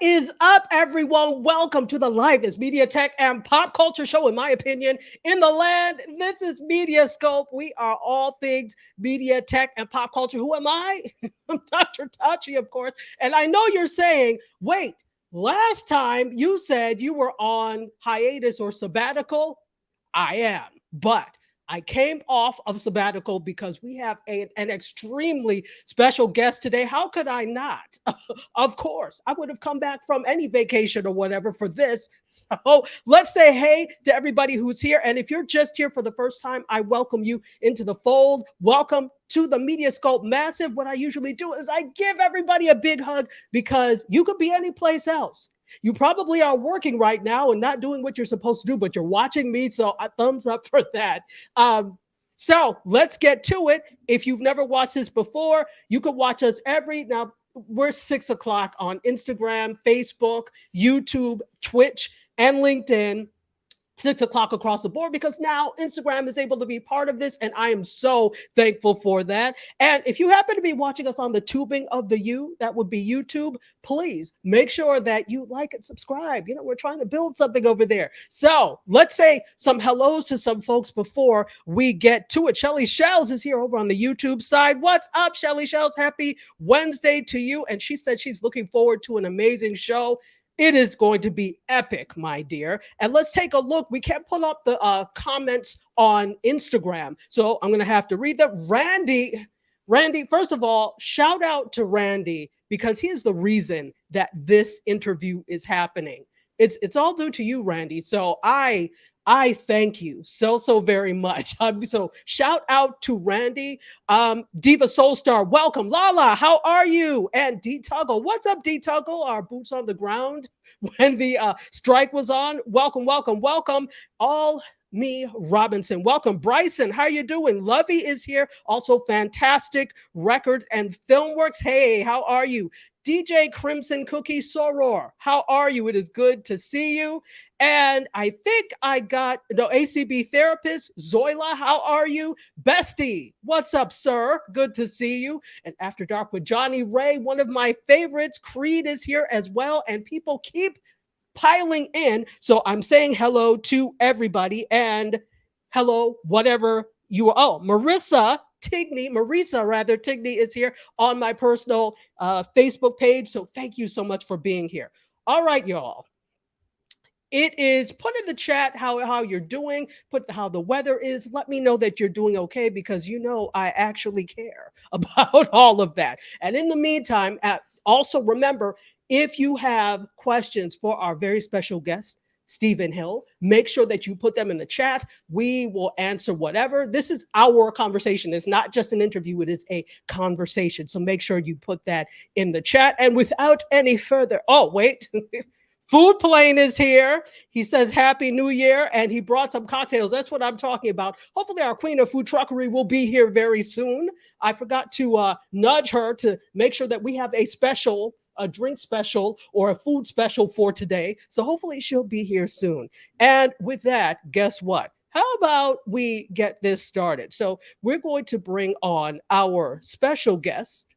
is up, everyone? Welcome to the livest media tech and pop culture show, in my opinion, in the land. This is MediaScope. We are all things media tech and pop culture. Who am I? I'm Dr. Tachi, of course. And I know you're saying, wait, last time you said you were on hiatus or sabbatical. I am, but I came off of sabbatical because we have an extremely special guest today. How could I not? Of course, I would have come back from any vacation or whatever for this. So let's say hey to everybody who's here. And if you're just here for the first time, I welcome you into the fold. Welcome to the MediaScope Massive. What I usually do is I give everybody a big hug because you could be any place else. You probably are working right now and not doing what you're supposed to do, but you're watching me. So a thumbs up for that. So let's get to it. If you've never watched this before, you can watch us now we're 6 o'clock on Instagram, Facebook, YouTube, Twitch, and LinkedIn. 6 o'clock across the board because now Instagram is able to be part of this, and I am so thankful for that. And if you happen to be watching us on the tubing of the U, that would be YouTube, please make sure that you like and subscribe. You know, we're trying to build something over there. So let's say some hellos to some folks before we get to it. Shelly Shells is here over on the YouTube side. What's up, Shelly Shells? Happy Wednesday to you. And she said she's looking forward to an amazing show. It is going to be epic, my dear. And let's take a look. We can't pull up the comments on Instagram, so I'm going to have to read them. Randy, first of all, shout out to Randy because he is the reason that this interview is happening. It's all due to you, Randy. So I thank you so very much. So shout out to Randy. Diva Soulstar, welcome. Lala, how are you? And D Tuggle, what's up, D Tuggle? Our boots on the ground when the strike was on. Welcome. All Me Robinson, welcome. Bryson, how you doing? Lovey is here. Also fantastic records and film works. Hey, how are you? DJ Crimson Cookie Soror, how are you? It is good to see you. And I think I got ACB therapist Zoila, how are you? Bestie, what's up, sir? Good to see you. And After Dark with Johnny Ray, one of my favorites. Creed is here as well, and people keep piling in. So I'm saying hello to everybody, and hello, whatever you are. Oh, Marissa Tigney is here on my personal Facebook page. So thank you so much for being here. All right, y'all. It is put in the chat how you're doing, put how the weather is. Let me know that you're doing okay because you know I actually care about all of that. And in the meantime, also remember, if you have questions for our very special guest, Stephen Hill, make sure that you put them in the chat. We will answer whatever. This is our conversation. It's not just an interview. It is a conversation. So make sure you put that in the chat. And without any further, Food Plane is here. He says Happy New Year, and he brought some cocktails. That's what I'm talking about. Hopefully our queen of food truckery will be here very soon. I forgot to nudge her to make sure that we have a drink special or a food special for today. So hopefully she'll be here soon. And with that, guess what? How about we get this started? So we're going to bring on our special guest,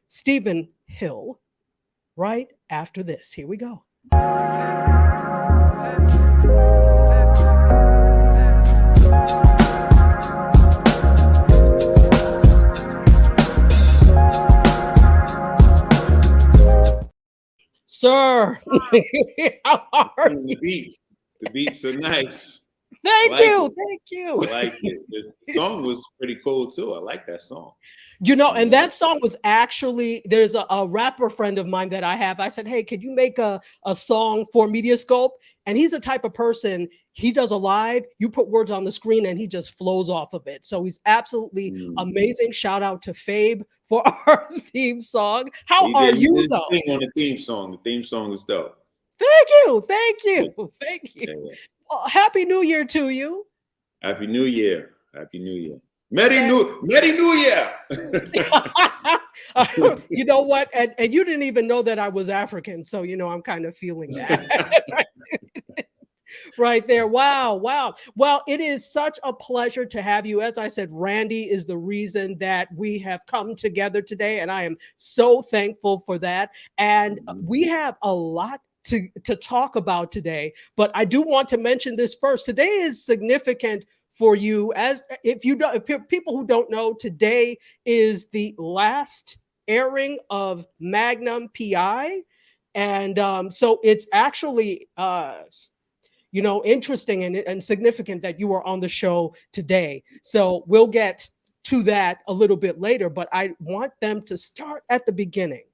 Stephen Hill, right after this. Here we go. Sir, how are you? The beats are nice. Thank you. I like it. The song was pretty cool too. I like that song. And that song was actually, there's a rapper friend of mine that I have. I said, hey, could you make a song for MediaScope? And he's the type of person, he does a live, you put words on the screen and he just flows off of it. So he's absolutely amazing. Shout out to Fabe for our theme song. How are you though? Sing on the theme song. The theme song is dope. Thank you. Yeah. Well, Happy New Year to you. Happy New Year. Merry New Year. You know what? And you didn't even know that I was African. So, I'm kind of feeling that. Right there. Wow. Wow. Well, it is such a pleasure to have you. As I said, Randy is the reason that we have come together today. And I am so thankful for that. And we have a lot to talk about today. But I do want to mention this first. Today is significant for you. As if you don't, if people who don't know, today is the last airing of Magnum PI. And so it's actually interesting and significant that you are on the show today. So we'll get to that a little bit later, but I want them to start at the beginning.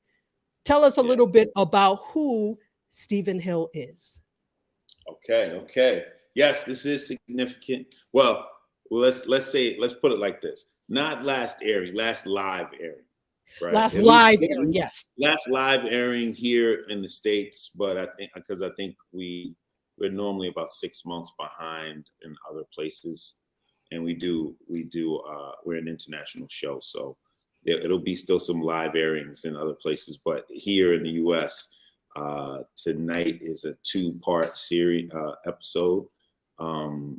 Tell us a little bit about who Stephen Hill is. Okay. Yes, this is significant. Well, let's put it like this: not last airing, last live airing. Right. Last live airing, yes. Last live airing here in the States, but I think we're normally about 6 months behind in other places, and we're an international show, so it'll be still some live airings in other places, but here in the U.S. Tonight is a 2-part series episode.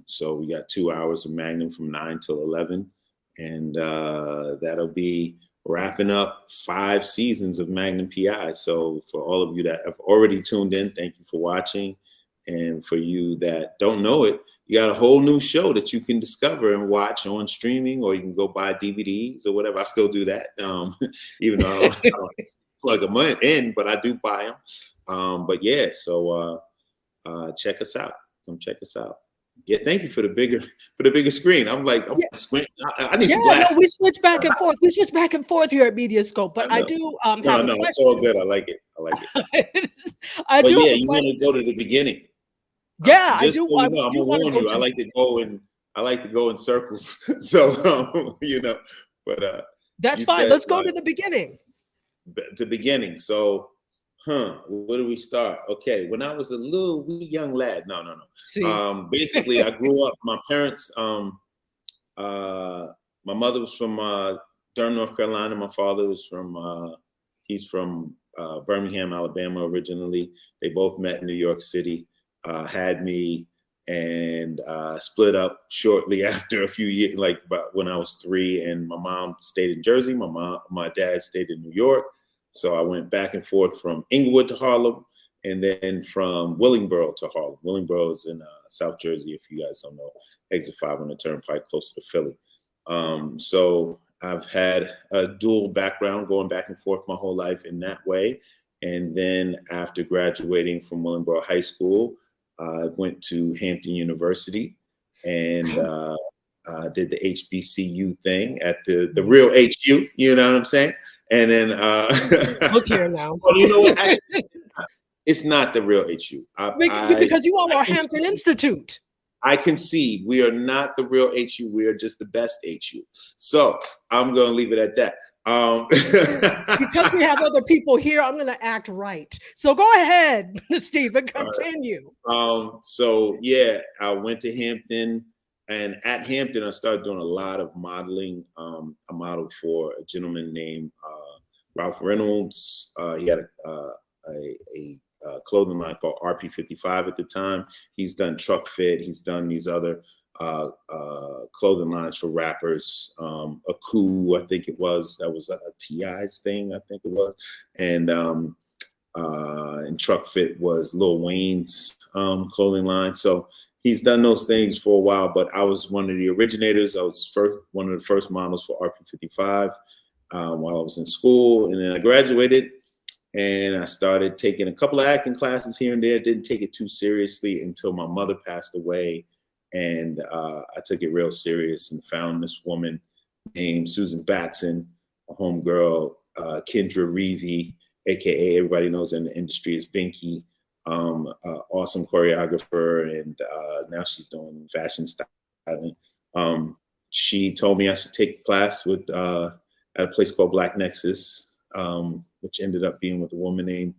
So we got 2 hours of Magnum from 9 till 11, and that'll be wrapping up 5 seasons of Magnum PI. So for all of you that have already tuned in, thank you for watching. And for you that don't know it, you got a whole new show that you can discover and watch on streaming, or you can go buy DVDs or whatever. I still do that, even though I don't plug them in, but I do buy them. But yeah, so check us out. Come check us out. Yeah, thank you for the bigger screen. I'm like, I need some glasses. No, we switch back and forth. We switch back and forth here at MediaScope, but I do have a question. It's all good. I like it. I do. Yeah, you want to go to the beginning. Yeah, I do. So I'm gonna warn you. I like to go in circles. So but that's fine. Let's go to the beginning. The beginning. So, where do we start? Okay, when I was a little wee young lad. No. Basically, I grew up. My parents. My mother was from Durham, North Carolina. My father was from. He's from Birmingham, Alabama originally. They both met in New York City. Had me, and split up shortly after a few years, like about when I was 3. And my mom stayed in Jersey. My dad stayed in New York. So I went back and forth from Inglewood to Harlem, and then from Willingboro to Harlem. Willingboro is in South Jersey, if you guys don't know, exit 5 on the Turnpike, close to Philly. So I've had a dual background, going back and forth my whole life in that way. And then after graduating from Willingboro High School, I went to Hampton University and did the HBCU thing at the real HU, you know what I'm saying? And then look here now. Well, you know what? Actually, it's not the real HU. Because you all are Hampton Institute. I concede we are not the real HU. We are just the best HU. So I'm going to leave it at that. Because we have other people here, I'm going to act right. So go ahead, Stephen, continue. So yeah, I went to Hampton, and at Hampton, I started doing a lot of modeling. I modeled for a gentleman named Ralph Reynolds. He had a clothing line called RP55 at the time. He's done Truck Fit. He's done these other clothing lines for rappers. Aku, I think it was. That was a T.I.'s thing, I think it was. And Truck Fit was Lil Wayne's clothing line. So he's done those things for a while, but I was one of the originators. I was one of the first models for RP55 while I was in school. And then I graduated and I started taking a couple of acting classes here and there. Didn't take it too seriously until my mother passed away. And I took it real serious and found this woman named Susan Batson, a homegirl, Kendra Reevy, AKA everybody knows in the industry as Binky, awesome choreographer. And now she's doing fashion styling. She told me I should take a class with at a place called Black Nexus, which ended up being with a woman named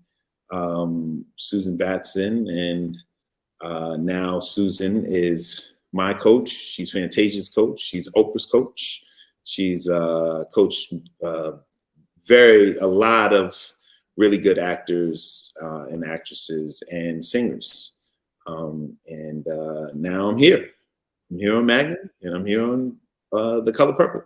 Susan Batson. And now Susan is my coach. She's Fantasia's coach. She's Oprah's coach. She's coached a lot of really good actors and actresses and singers. And now I'm here. I'm here on Magnum, and I'm here on The Color Purple.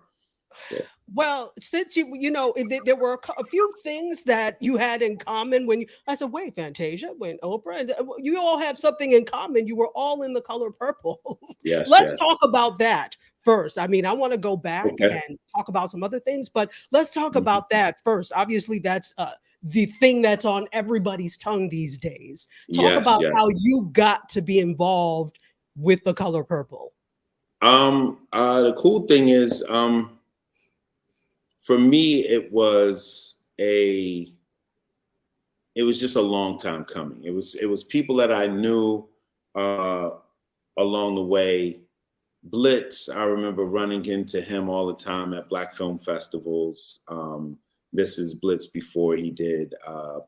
Yeah. Well, since there were a few things that you had in common when I said, wait, Fantasia, when Oprah, and you all have something in common. You were all in The Color Purple. Yes. Let's talk about that first. I mean, I want to go back Okay. and talk about some other things, but let's talk about that first. Obviously, that's the thing that's on everybody's tongue these days. Talk about how you got to be involved with The Color Purple. The cool thing is, for me, it was just a long time coming. It was people that I knew along the way. Blitz, I remember running into him all the time at Black film festivals. This is Blitz before he did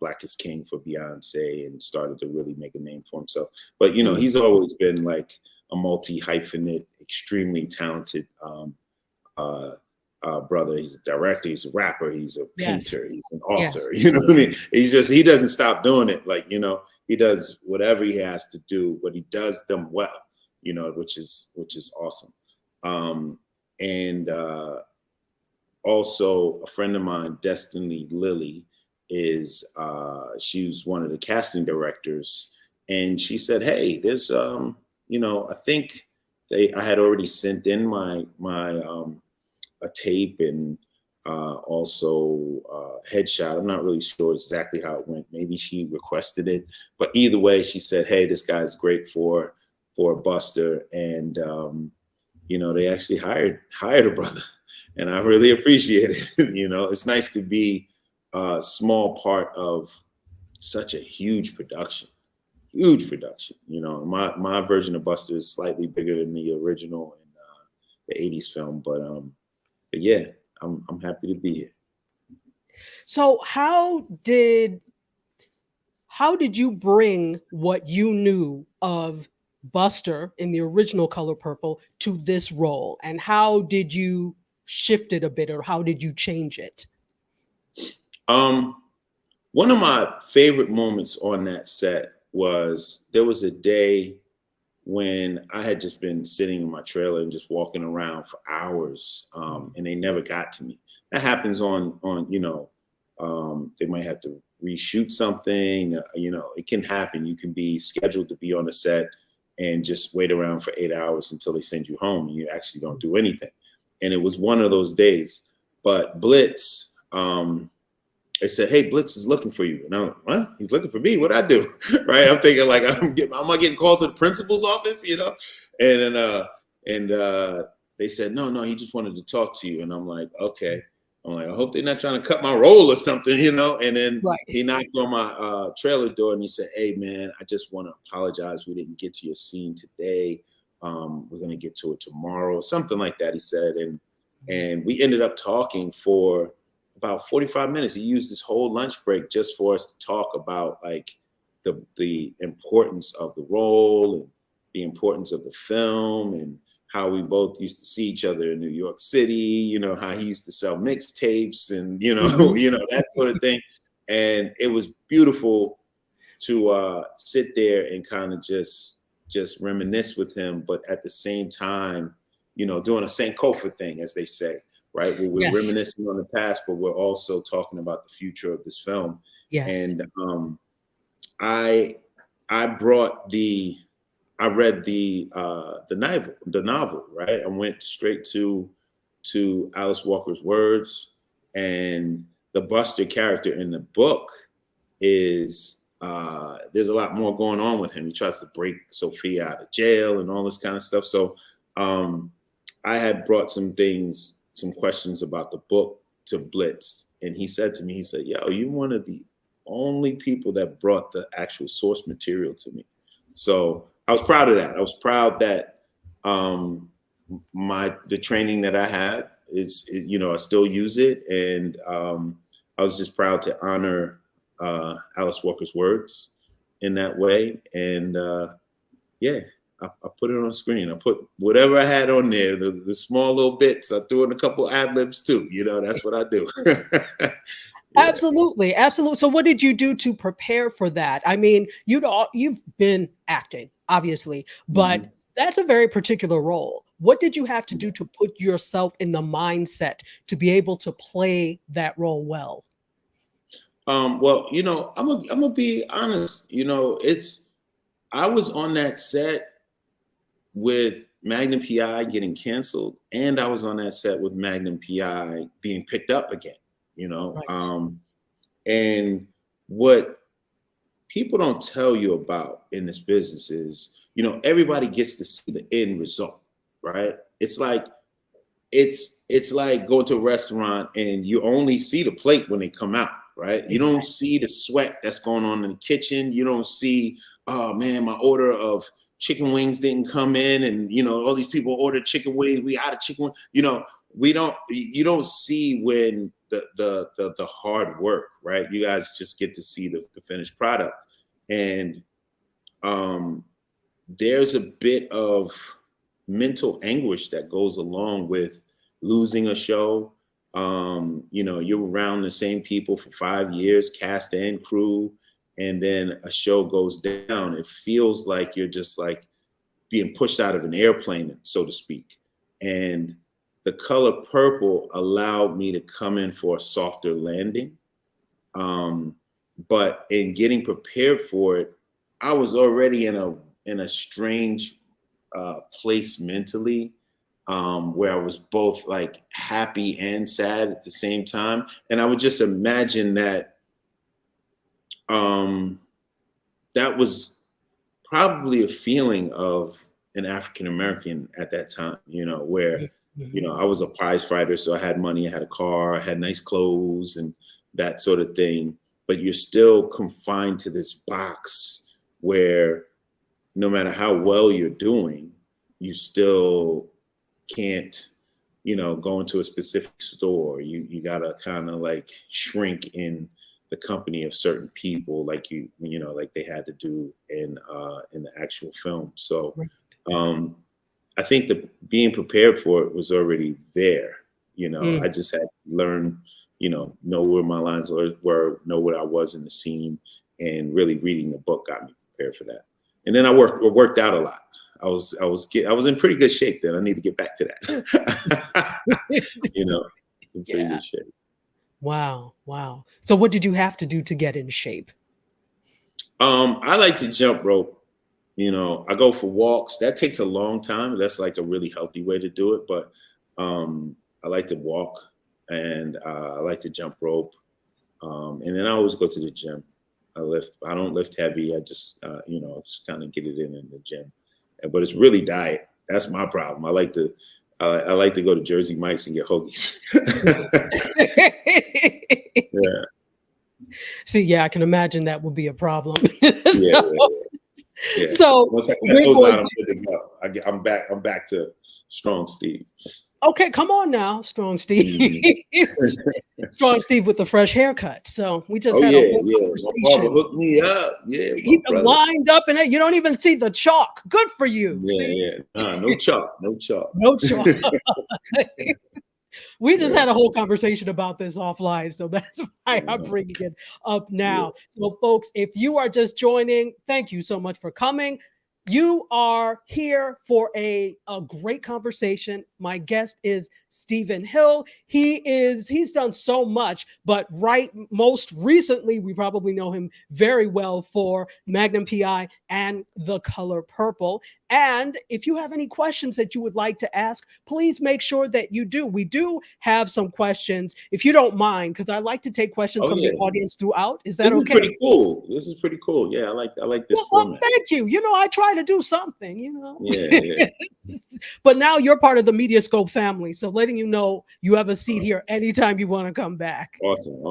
Black is King for Beyonce and started to really make a name for himself. But, he's always been like a multi-hyphenate, extremely talented brother. He's a director, he's a rapper, he's a painter, he's an author. You know what I mean? He doesn't stop doing it. Like, he does whatever he has to do, but he does them well, which is awesome. And also a friend of mine, Destiny Lilly, is she's one of the casting directors, and she said, hey, there's I think I had already sent in my a tape and also headshot. I'm not really sure exactly how it went. Maybe she requested it, but either way, she said, hey, this guy's great for Buster. And, they actually hired a brother, and I really appreciate it. It's nice to be a small part of such a huge production. My version of Buster is slightly bigger than the original in the 80s film, but yeah, I'm happy to be here. So how did you bring what you knew of Buster in the original Color Purple to this role, and how did you shift it a bit, or how did you change it? One of my favorite moments on that set was there was a day when I had just been sitting in my trailer and just walking around for hours, and they never got to me. That happens on they might have to reshoot something. It can happen. You can be scheduled to be on a set and just wait around for 8 hours until they send you home, and you actually don't do anything. And it was one of those days. But Blitz, they said, hey, Blitz is looking for you. And I'm like, what? He's looking for me? What'd I do? Right? I'm thinking like, am I getting called to the principal's office? And then they said, no, he just wanted to talk to you. And I'm like, okay. I'm like, I hope they're not trying to cut my role or something, And then he knocked on my trailer door and he said, hey, man, I just want to apologize. We didn't get to your scene today. We're going to get to it tomorrow, something like that, he said. And we ended up talking for about 45 minutes. He used this whole lunch break just for us to talk about like the importance of the role and the importance of the film, and how we both used to see each other in New York City, how he used to sell mixtapes and, that sort of thing. And it was beautiful to sit there and kind of just reminisce with him, but at the same time, doing a Sankofa thing, as they say, right? Where we're reminiscing on the past, but we're also talking about the future of this film. Yes. And I read the novel, right? I went straight to Alice Walker's words, and the Buster character in the book is there's a lot more going on with him. He tries to break Sophia out of jail and all this kind of stuff. So I had brought some questions about the book to Blitz, and he said to me, yo, you're one of the only people that brought the actual source material to me. So I was proud of that. I was proud that the training that I had is, I still use it. And I was just proud to honor Alice Walker's words in that way. And I put it on screen. I put whatever I had on there, the small little bits. I threw in a couple ad libs too. That's what I do. Yeah. Absolutely. So what did you do to prepare for that? I mean, you've been acting, obviously, but that's a very particular role. What did you have to do to put yourself in the mindset to be able to play that role well? Well, you know, I'm gonna be honest. You know, I was on that set with Magnum PI getting canceled, and I was on that set with Magnum PI being picked up again. You know, Right. And what people don't tell you about in this business is, you know, everybody gets to see the end result, right? It's like going to a restaurant and you only see the plate when they come out, right? You don't Exactly. see the sweat that's going on in the kitchen. You don't see, oh man, my order of chicken wings didn't come in, and you know, all these people ordered chicken wings. We out of chicken wings. You know, you don't see when the hard work, right? You guys just get to see the finished product. And there's a bit of mental anguish that goes along with losing a show. You know, you're around the same people for 5 years, cast and crew, and then a show goes down. It feels like you're just like being pushed out of an airplane, so to speak. And the color purple allowed me to come in for a softer landing. But in getting prepared for it, I was already in a strange place mentally, where I was both like happy and sad at the same time. And I would just imagine that that was probably a feeling of an African American at that time, you know, where, you know, I was a prize fighter, so I had money, I had a car, I had nice clothes and that sort of thing. But you're still confined to this box where no matter how well you're doing, you still can't, you know, go into a specific store. You gotta kind of like shrink in the company of certain people, like you know, like they had to do in the actual film. So I think that being prepared for it was already there. You know, I just had to learn, you know where my lines were, know what I was in the scene, and really reading the book got me prepared for that. And then I worked out a lot. I was in pretty good shape then. I need to get back to that. You know, in pretty good shape. Wow. Wow. So what did you have to do to get in shape? I like to jump rope. You know, I go for walks. That takes a long time. That's like a really healthy way to do it. But I like to walk, and I like to jump rope. And then I always go to the gym. I don't lift heavy. I just, you know, just kind of get it in the gym. But it's really diet. That's my problem. I like to go to Jersey Mike's and get hoagies. Yeah. See, yeah, I can imagine that would be a problem. Yeah. So once I we're cut those going out, to, I'm back to Strong Steve. okay, come on now, Strong Steve. Strong Steve with the fresh haircut. So we just had a whole conversation. My barber hooked me up. Yeah, he lined up in it. You don't even see the chalk. Good for you. No chalk. No chalk. We just had a whole conversation about this offline, so that's why I'm bringing it up now. So, folks, if you are just joining, thank you so much for coming. You are here for a great conversation. My guest is Stephen Hill. He's done so much, but most recently, we probably know him very well for Magnum PI and The Color Purple. And if you have any questions that you would like to ask, please make sure that you do. We do have some questions, if you don't mind, because I like to take questions from the audience throughout. Is that okay? This is pretty cool. This is pretty cool. Yeah, I like this format. Well, thank you. You know, I try to do something, you know. Yeah. But now you're part of the MediaScope family, so letting you know you have a seat here anytime you want to come back. Awesome.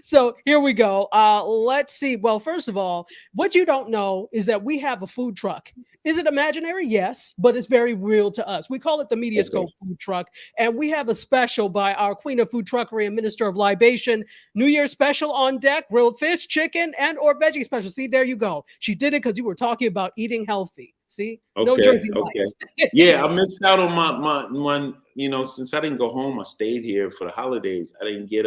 So here we go. Let's see. Well, first of all, what you don't know is that we have a food truck. Is it imaginary? Yes, but it's very real to us. We call it the MediaScope food truck, and we have a special by our queen of food truckery and minister of libation. New Year's special on deck: grilled fish, chicken, and or veggie special. See, there you go. She did it because you were talking about eating healthy. See, no Jersey Mike's. Yeah, I missed out on my. You know, since I didn't go home, I stayed here for the holidays. I didn't get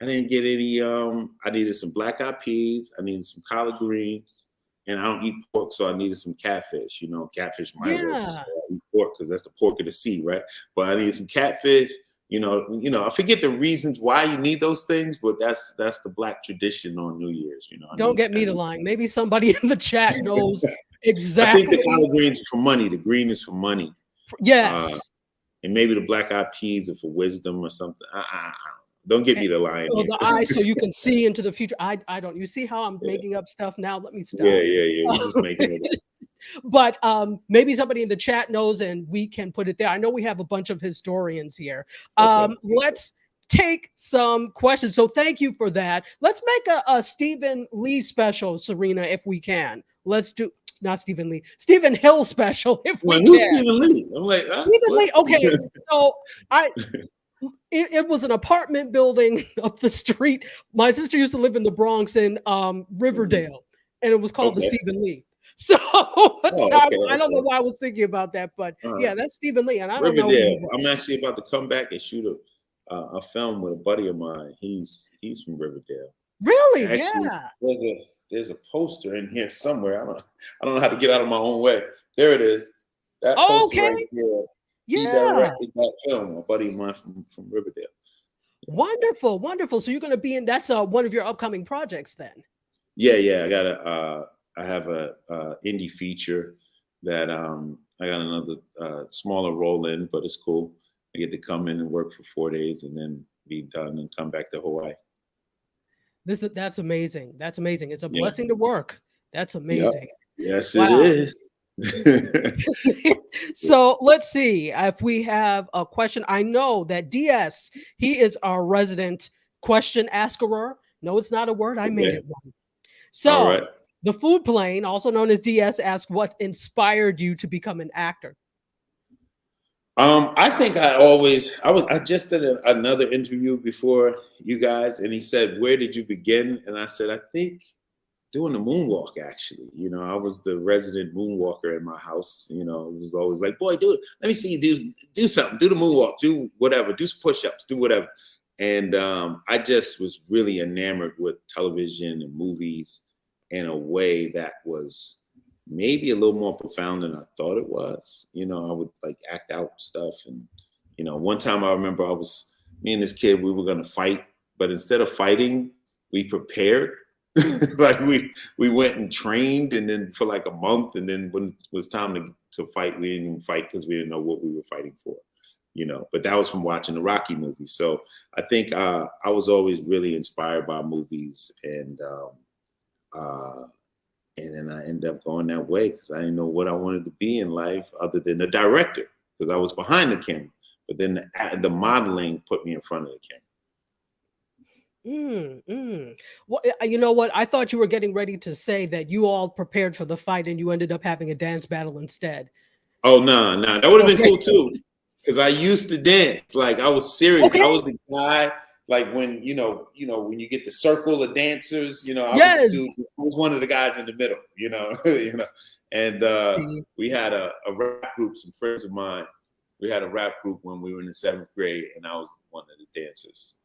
any. I needed some black eyed peas. I needed some collard greens. and I don't eat pork, so I needed some catfish. You know, catfish my allergy, so I eat pork because that's the pork of the sea, right? But I needed some catfish. You know, I forget the reasons why you need those things, but that's the Black tradition on New Year's. You know, don't get me to lying. Maybe somebody in the chat knows exactly. I think the collard greens are for money. The green is for money. Yes. And maybe the black eyed peas are for wisdom or something. Don't get me to lying. Oh, the eyes, so you can see into the future. I don't. You see how I'm making up stuff now? Let me stop. Yeah. You're just making it up. But maybe somebody in the chat knows, and we can put it there. I know we have a bunch of historians here. Let's take some questions. So thank you for that. Let's make a Stephen Lee special, Serena, if we can. Let's do not Stephen Lee, Stephen Hill special, if we can. Stephen Lee? I'm like, Stephen Lee. Okay, so it was an apartment building up the street. My sister used to live in the Bronx in Riverdale, and it was called the Stephen Lee. So I don't know why I was thinking about that, but yeah, that's Stephen Lee, and I don't know. I'm actually about to come back and shoot a film with a buddy of mine. He's from Riverdale. Really? Actually, yeah. There's a poster in here somewhere. I don't know how to get out of my own way. There it is. That poster right there. Yeah. He directed that film. A buddy of mine from Riverdale. Wonderful, wonderful. So you're going to be in. That's one of your upcoming projects, then. Yeah. I have a indie feature that I got another smaller role in, but it's cool. I get to come in and work for 4 days and then be done and come back to Hawaii. That's amazing. That's amazing. It's a blessing to work. That's amazing. Yep. Yes, it is. So let's see if we have a question. I know that DS, he is our resident question asker. No, it's not a word. I made it one. So the food plane, also known as DS, asked what inspired you to become an actor. I think I just did another interview before you guys, and he said, "Where did you begin?" And I said, "I think doing the moonwalk, actually. You know, I was the resident moonwalker in my house. You know, it was always like, boy, do it. Let me see you do something. Do the moonwalk. Do whatever. Do some push-ups. Do whatever." And I just was really enamored with television and movies in a way that was maybe a little more profound than I thought it was. You know, I would like act out stuff. And, you know, one time I remember me and this kid, we were going to fight, but instead of fighting, we prepared. Like we went and trained, and then for like a month. And then when it was time to fight, we didn't even fight because we didn't know what we were fighting for, you know, but that was from watching the Rocky movies. So I think I was always really inspired by movies, and then I ended up going that way because I didn't know what I wanted to be in life other than a director, because I was behind the camera. But then the modeling put me in front of the camera. Well, you know what? I thought you were getting ready to say that you all prepared for the fight and you ended up having a dance battle instead. Oh, no. That would have been cool too. Because I used to dance. Like, I was serious. I was the guy. Like when when you get the circle of dancers, you know, I was one of the guys in the middle, you know. And we had a rap group, some friends of mine. We had a rap group when we were in the 7th grade, and I was one of the dancers.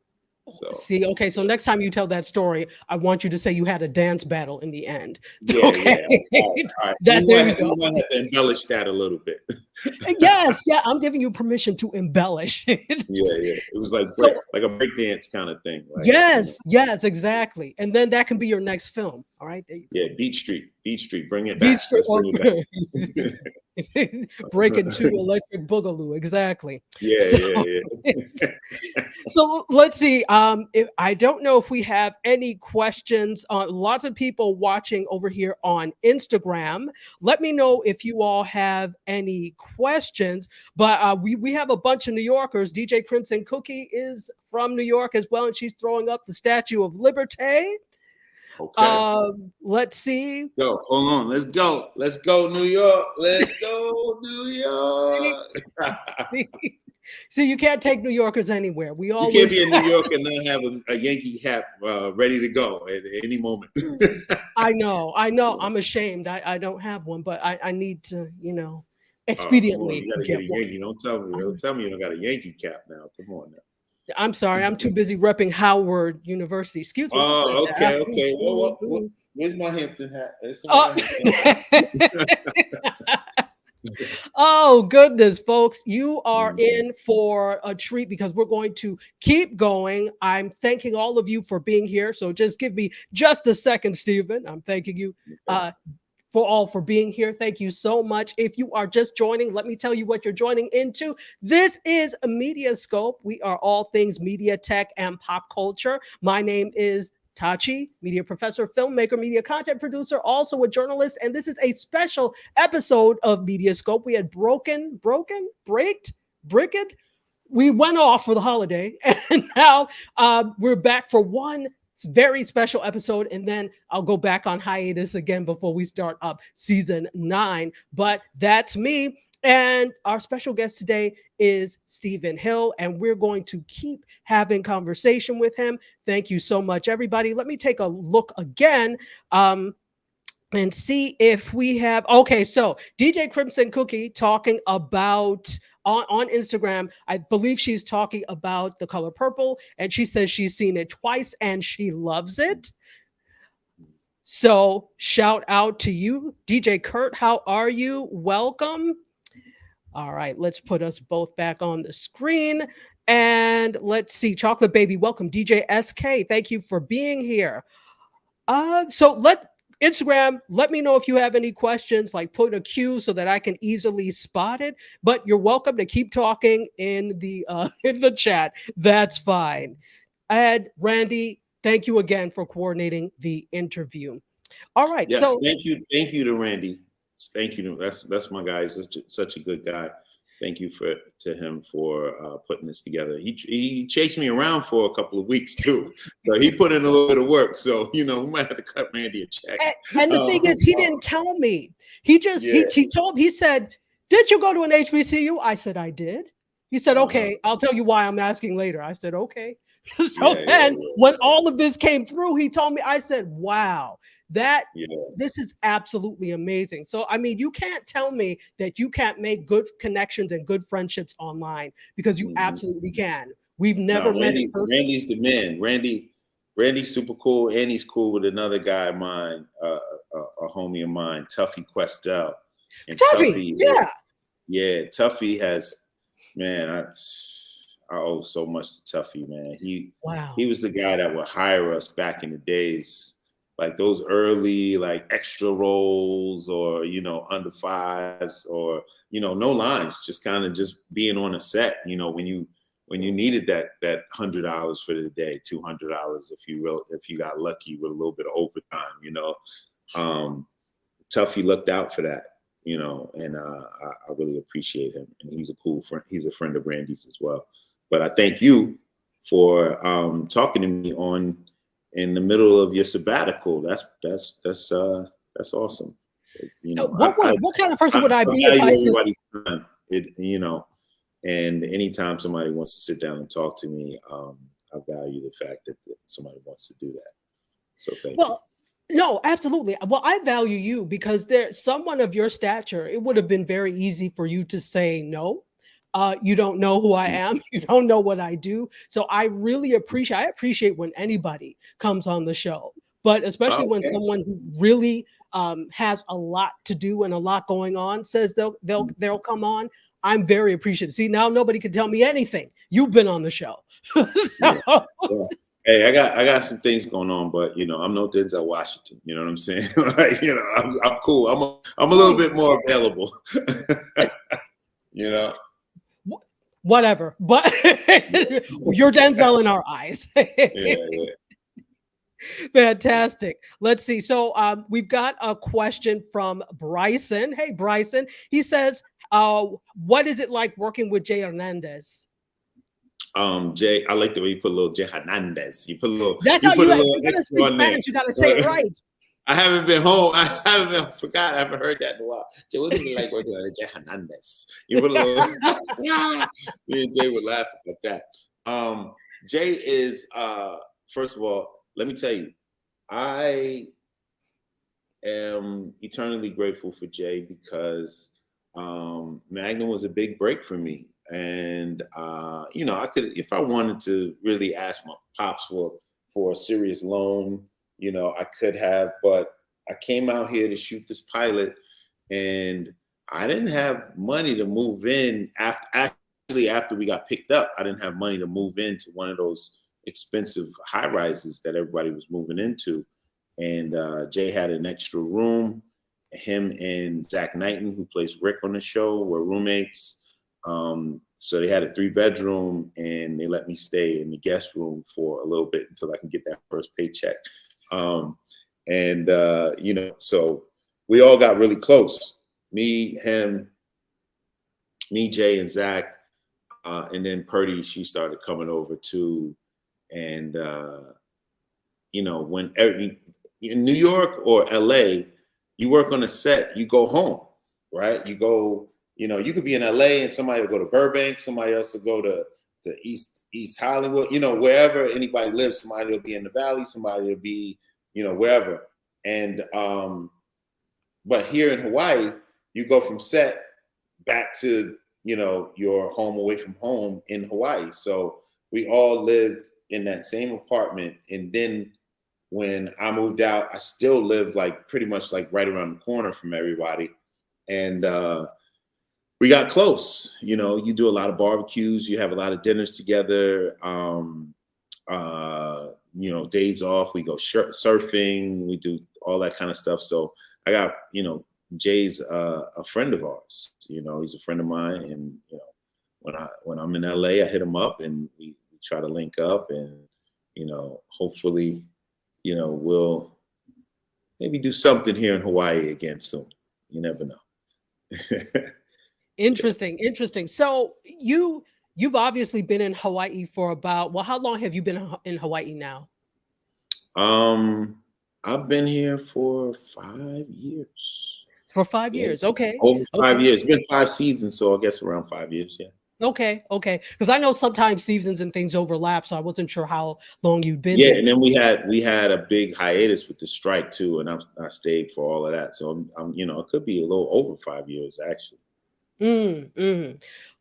So so next time you tell that story, I want you to say you had a dance battle in the end. Yeah. All right. There you go. I have to embellish that a little bit. Yes, I'm giving you permission to embellish it. Yeah. It was like a break dance kind of thing. Like, yes, exactly. And then that can be your next film. All right. Beat Street, bring it back. Beat Street, Breaking to Electric Boogaloo, exactly. Yeah. So let's see. I don't know if we have any questions. Lots of people watching over here on Instagram. Let me know if you all have any questions. But we have a bunch of New Yorkers. DJ Crimson Cookie is from New York as well, and she's throwing up the Statue of Liberty. Okay. Let's see. Hold on. Let's go, New York. Let's go, New York. See, you can't take New Yorkers anywhere. You can't be in New York and not have a Yankee hat ready to go at any moment. I know. I'm ashamed. I don't have one, but I need to, expediently you gotta get a Yankee. Don't tell me you don't got a Yankee cap now. Come on now. I'm sorry. I'm too busy repping Howard University. Excuse me. Oh, okay. What Where's my Hampton hat? Oh, goodness, folks. You are in for a treat because we're going to keep going. I'm thanking all of you for being here. So just give me just a second, Stephen. I'm thanking you for being here. Thank you so much. If you are just joining, let me tell you what you're joining into. This is a MediaScope. We are all things media, tech, and pop culture. My name is Tachi, media professor, filmmaker, media content producer, also a journalist, and this is a special episode of MediaScope. We had braked. We went off for the holiday, and now we're back for one very special episode, and then I'll go back on hiatus again before we start up season 9. But that's me. And our special guest today is Stephen Hill, and we're going to keep having conversation with him. Thank you so much, everybody. Let me take a look again and see if we have. Okay, so DJ Crimson Cookie talking about on Instagram. I believe she's talking about The Color Purple, and she says she's seen it twice and she loves it. So shout out to you, DJ Kurt. How are you? Welcome. All right, let's put us both back on the screen. And let's see, Chocolate Baby, welcome. DJ SK, thank you for being here. So Instagram, let me know if you have any questions, like put a Q so that I can easily spot it. But you're welcome to keep talking in the chat. That's fine. And Randy, thank you again for coordinating the interview. All right. Yes, so thank you to Randy. Thank you. That's my guy. He's such a good guy. Thank you to him for putting this together. He chased me around for a couple of weeks too. So he put in a little bit of work. So we might have to cut Randy a check. And the thing is, he didn't tell me. He just he said, "Did you go to an HBCU?" I said, "I did." He said, "Okay, I'll tell you why I'm asking later." I said, "Okay." So when all of this came through, he told me. I said, "Wow, this is absolutely amazing." So, I mean, you can't tell me that you can't make good connections and good friendships online, because you absolutely can. We've never met in person. Randy's the man. Randy's super cool, and he's cool with another guy of mine, a homie of mine, Tuffy Questel. And Tuffy, Tuffy has, man, I owe so much to Tuffy, man. He was the guy that would hire us back in the days, like those early like extra roles, or under fives, or no lines, just kind of just being on a set. When you needed that $100 for the day, $200 if you got lucky with a little bit of overtime. Tuffy looked out for that, and I really appreciate him. And he's a cool friend. He's a friend of Randy's as well. But I thank you for talking to me in the middle of your sabbatical. That's awesome. What kind of person would I be if I said, and anytime somebody wants to sit down and talk to me, I value the fact that somebody wants to do that. So thank you. No, absolutely. Well, I value you because there's someone of your stature. It would have been very easy for you to say no. You don't know who I am. You don't know what I do. So I really appreciate when anybody comes on the show, but especially when someone who really has a lot to do and a lot going on says they'll come on. I'm very appreciative. See, now nobody can tell me anything. You've been on the show. Hey, I got some things going on, but I'm no Denzel Washington. You know what I'm saying? Like, I'm cool. I'm a little bit more available. Whatever, but you're Denzel in our eyes. Fantastic. Let's see. So we've got a question from Bryson. Hey, Bryson. He says, what is it like working with Jay Hernandez? Jay, I like the way you put a little Jay Hernandez. You put a little. That's how you gotta speak Spanish. You gotta say it right. I haven't been home. I haven't heard that in a while. Jay, what is it like working with Jay Hernandez? You put a little. Me and Jay would laugh at that. Jay is, first of all, let me tell you, I am eternally grateful for Jay because Magnum was a big break for me. And, I could, if I wanted to really ask my pops for a serious loan, I could have, but I came out here to shoot this pilot, and I didn't have money to move in after we got picked up. I didn't have money to move into one of those expensive high rises that everybody was moving into. And Jay had an extra room. Him and Zach Knighton, who plays Rick on the show, were roommates. So they had a 3-bedroom, and they let me stay in the guest room for a little bit until I can get that first paycheck. So we all got really close. Me, Jay, and Zach. And then Purdy, she started coming over too. And, when in New York or LA, you work on a set, you go home, right? You go, you could be in LA and somebody will go to Burbank, somebody else will go to East Hollywood, wherever anybody lives, somebody will be in the Valley, somebody will be, wherever. And, but here in Hawaii, you go from set back to, your home away from home in Hawaii. So we all lived in that same apartment. And then when I moved out, I still lived pretty much right around the corner from everybody. And we got close. You do a lot of barbecues, you have a lot of dinners together. Days off, we go surfing, we do all that kind of stuff. So I got, Jay's a friend of ours. He's a friend of mine, and when I'm in LA, I hit him up and we try to link up, and hopefully, we'll maybe do something here in Hawaii again soon. You never know. Interesting. So you've obviously been in Hawaii for how long have you been in Hawaii now? I've been here for 5 years. For 5 years, okay. Over 5 years. It's been 5 seasons, so I guess around 5 years, yeah. Okay. Because I know sometimes seasons and things overlap, so I wasn't sure how long you'd been. Yeah, there. And then we had a big hiatus with the strike too, and I stayed for all of that. So I'm it could be a little over 5 years actually.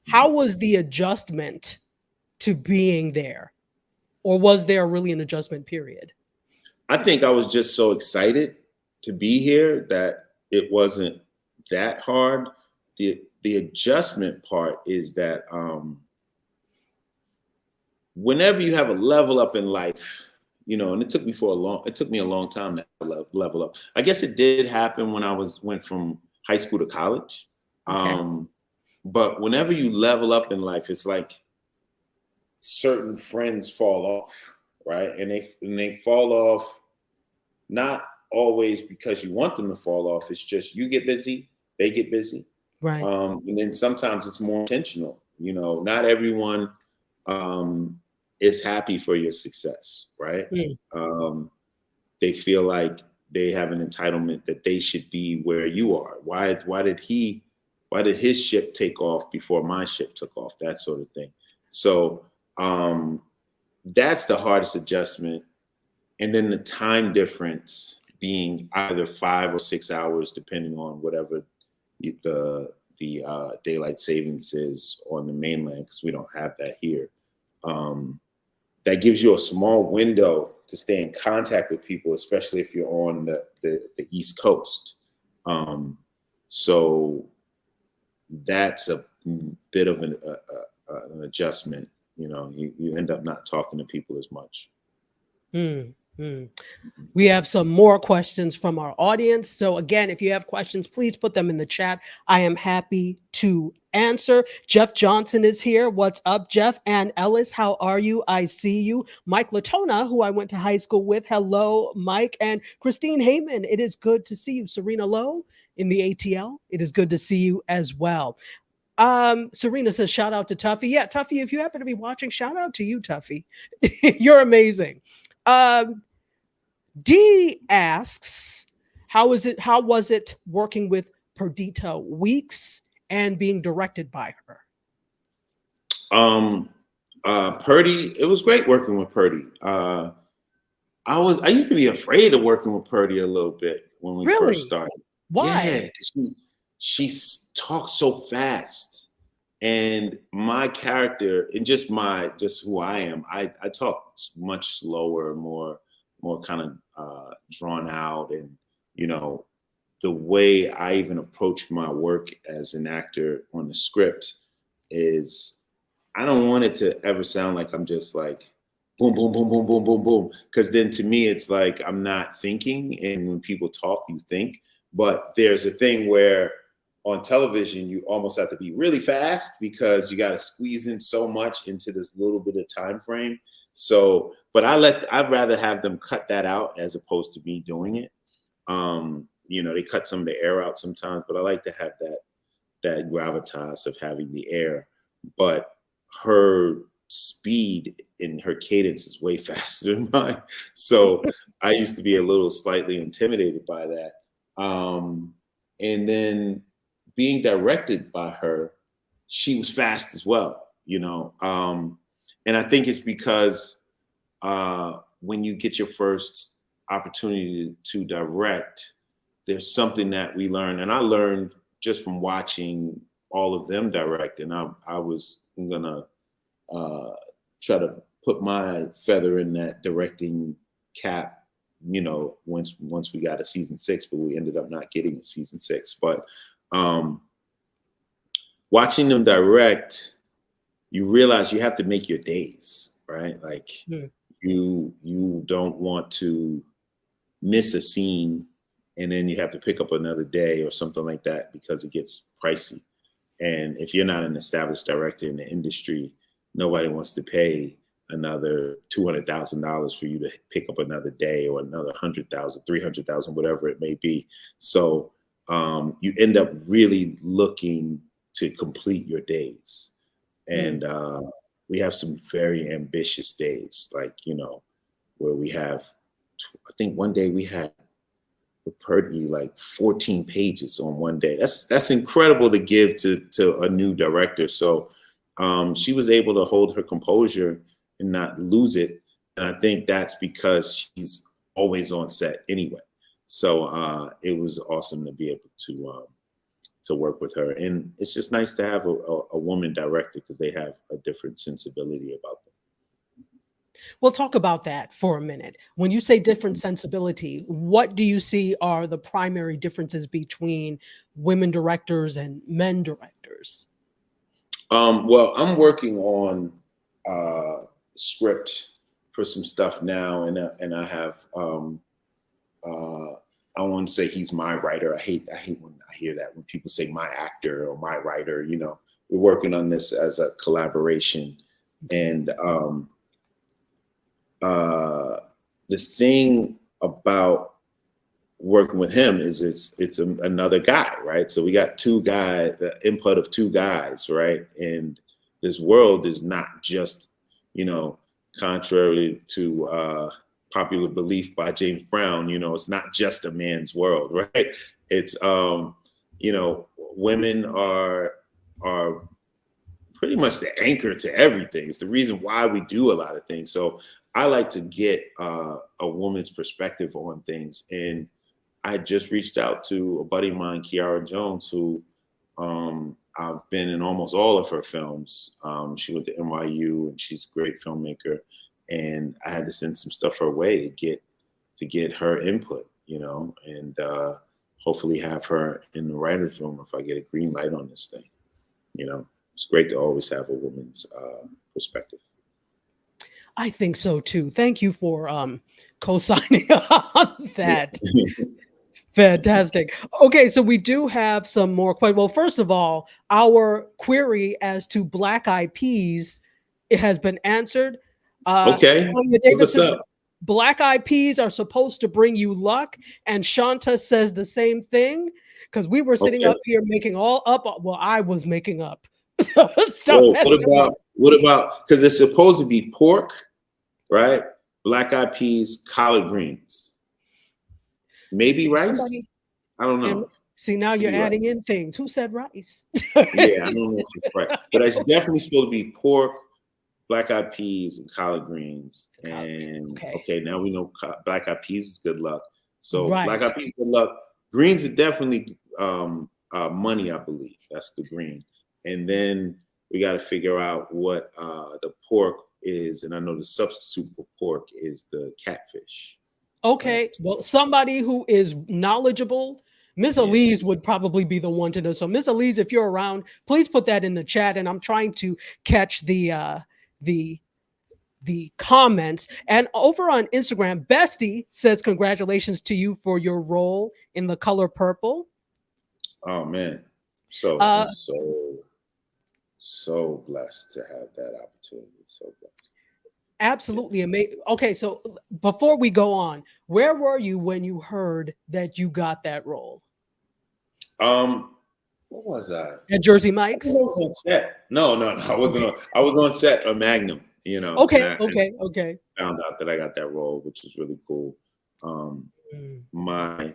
How was the adjustment to being there, or was there really an adjustment period? I think I was just so excited to be here that it wasn't that hard. The adjustment part is that whenever you have a level up in life, and it took me a long time to level up. I guess it did happen when I went from high school to college. Okay. But whenever you level up in life, it's like certain friends fall off, right? And they fall off not always because you want them to fall off. It's just you get busy, they get busy. Right. And then sometimes it's more intentional. Not everyone is happy for your success, right? They feel like they have an entitlement that they should be where you are. Why did his ship take off before my ship took off? That sort of thing. So that's the hardest adjustment. And then the time difference being either 5 or 6 hours, depending on whatever the daylight savings is on the mainland, because we don't have that here. That gives you a small window to stay in contact with people, especially if you're on the East Coast. So that's a bit of an adjustment. You end up not talking to people as much. We have some more questions from our audience. So again, if you have questions, please put them in the chat. I am happy to answer. Jeff Johnson is here. What's up, Jeff? Ann Ellis, how are you? I see you. Mike Latona, who I went to high school with. Hello, Mike. And Christine Heyman, it is good to see you. Serena Lowe in the ATL, it is good to see you as well. Serena says, shout out to Tuffy. Yeah, Tuffy, if you happen to be watching, shout out to you, Tuffy. You're amazing. D asks, how was it working with Perdita Weeks and being directed by her? Purdy, it was great working with Purdy. I used to be afraid of working with Purdy a little bit when we first started. Why? Yeah, she talks so fast, and my character and just who I am, I talk much slower, more more kind of drawn out. And, you know, the way I even approach my work as an actor on the script is I don't want it to ever sound like I'm just like boom, boom, boom, boom, boom, boom, boom. Because then to me, it's like I'm not thinking. And when people talk, you think. But there's a thing where on television, you almost have to be really fast because you got to squeeze in so much into this little bit of time frame. So, but I'd rather have them cut that out as opposed to me doing it. You know, they cut some of the air out sometimes, but I like to have that gravitas of having the air. But her speed and her cadence is way faster than mine. So I used to be a little slightly intimidated by that. And then being directed by her, she was fast as well, you know. And I think it's because when you get your first opportunity to direct, there's something that we learn. And I learned just from watching all of them direct. And I was gonna try to put my feather in that directing cap, you know, once we got a season 6, but we ended up not getting a season 6. But watching them direct, you realize you have to make your days, right? Like you don't want to miss a scene and then you have to pick up another day or something like that because it gets pricey. And if you're not an established director in the industry, nobody wants to pay another $200,000 for you to pick up another day or another 100,000, 300,000, whatever it may be. So you end up really looking to complete your days. And we have some very ambitious days, like, you know, where we have, I think one day we had pretty like 14 pages on one day. That's incredible to give to a new director. So she was able to hold her composure and not lose it. And I think that's because she's always on set anyway. So it was awesome to be able to work with her. And it's just nice to have a woman director because they have a different sensibility about them. We'll talk about that for a minute. When you say different sensibility, what do you see are the primary differences between women directors and men directors? Well, I'm working on script for some stuff now, and I have I want to say he's my writer. I hate when I hear that, when people say my actor or my writer. You know, we're working on this as a collaboration, and the thing about working with him is it's another guy, right? So we got two guys, the input of two guys, right? And this world is not just, you know, contrary to popular belief by James Brown, you know, it's not just a man's world, right? It's you know, women are pretty much the anchor to everything. It's the reason why we do a lot of things. So I like to get a woman's perspective on things. And I just reached out to a buddy of mine, Kiara Jones, who I've been in almost all of her films. She went to NYU and she's a great filmmaker. And I had to send some stuff her way to get her input, you know, and hopefully have her in the writer's room if I get a green light on this thing. You know, it's great to always have a woman's perspective. I think so too. Thank you for co-signing on that. Fantastic. Okay, so we do have some more questions. Well, first of all, our query as to Black Eyed Peas, it has been answered. Okay. What's up? Black Eyed Peas are supposed to bring you luck, and Shanta says the same thing because we were sitting up here making all up. Well, I was making up stuff. What about? Because it's supposed to be pork, right? Black Eyed Peas, collard greens, maybe rice. I don't know. See, now you're adding in things. Who said rice? Yeah, I don't know if it's right, but it's definitely supposed to be pork, Black Eyed Peas, and collard greens. And okay, now we know Black Eyed Peas is good luck. So Black Eyed Peas, good luck. Greens are definitely money, I believe. That's the green. And then we got to figure out what the pork is. And I know the substitute for pork is the catfish. Okay. Right? Well, somebody who is knowledgeable, Miss Yeah. Elise would probably be the one to know. So, Miss Elise, if you're around, please put that in the chat. And I'm trying to catch the the comments. And over on Instagram, Bestie says congratulations to you for your role in The Color Purple. Oh man. So Uh, I'm so blessed to have that opportunity. So blessed. Yeah. Absolutely amazing. Okay, so before we go on, where were you when you heard that you got that role? What was I? At Jersey I think Mike's? I was on set. No. I wasn't on. I was on set on Magnum. And Okay, I okay. found out that I got that role, which was really cool. Mm. My,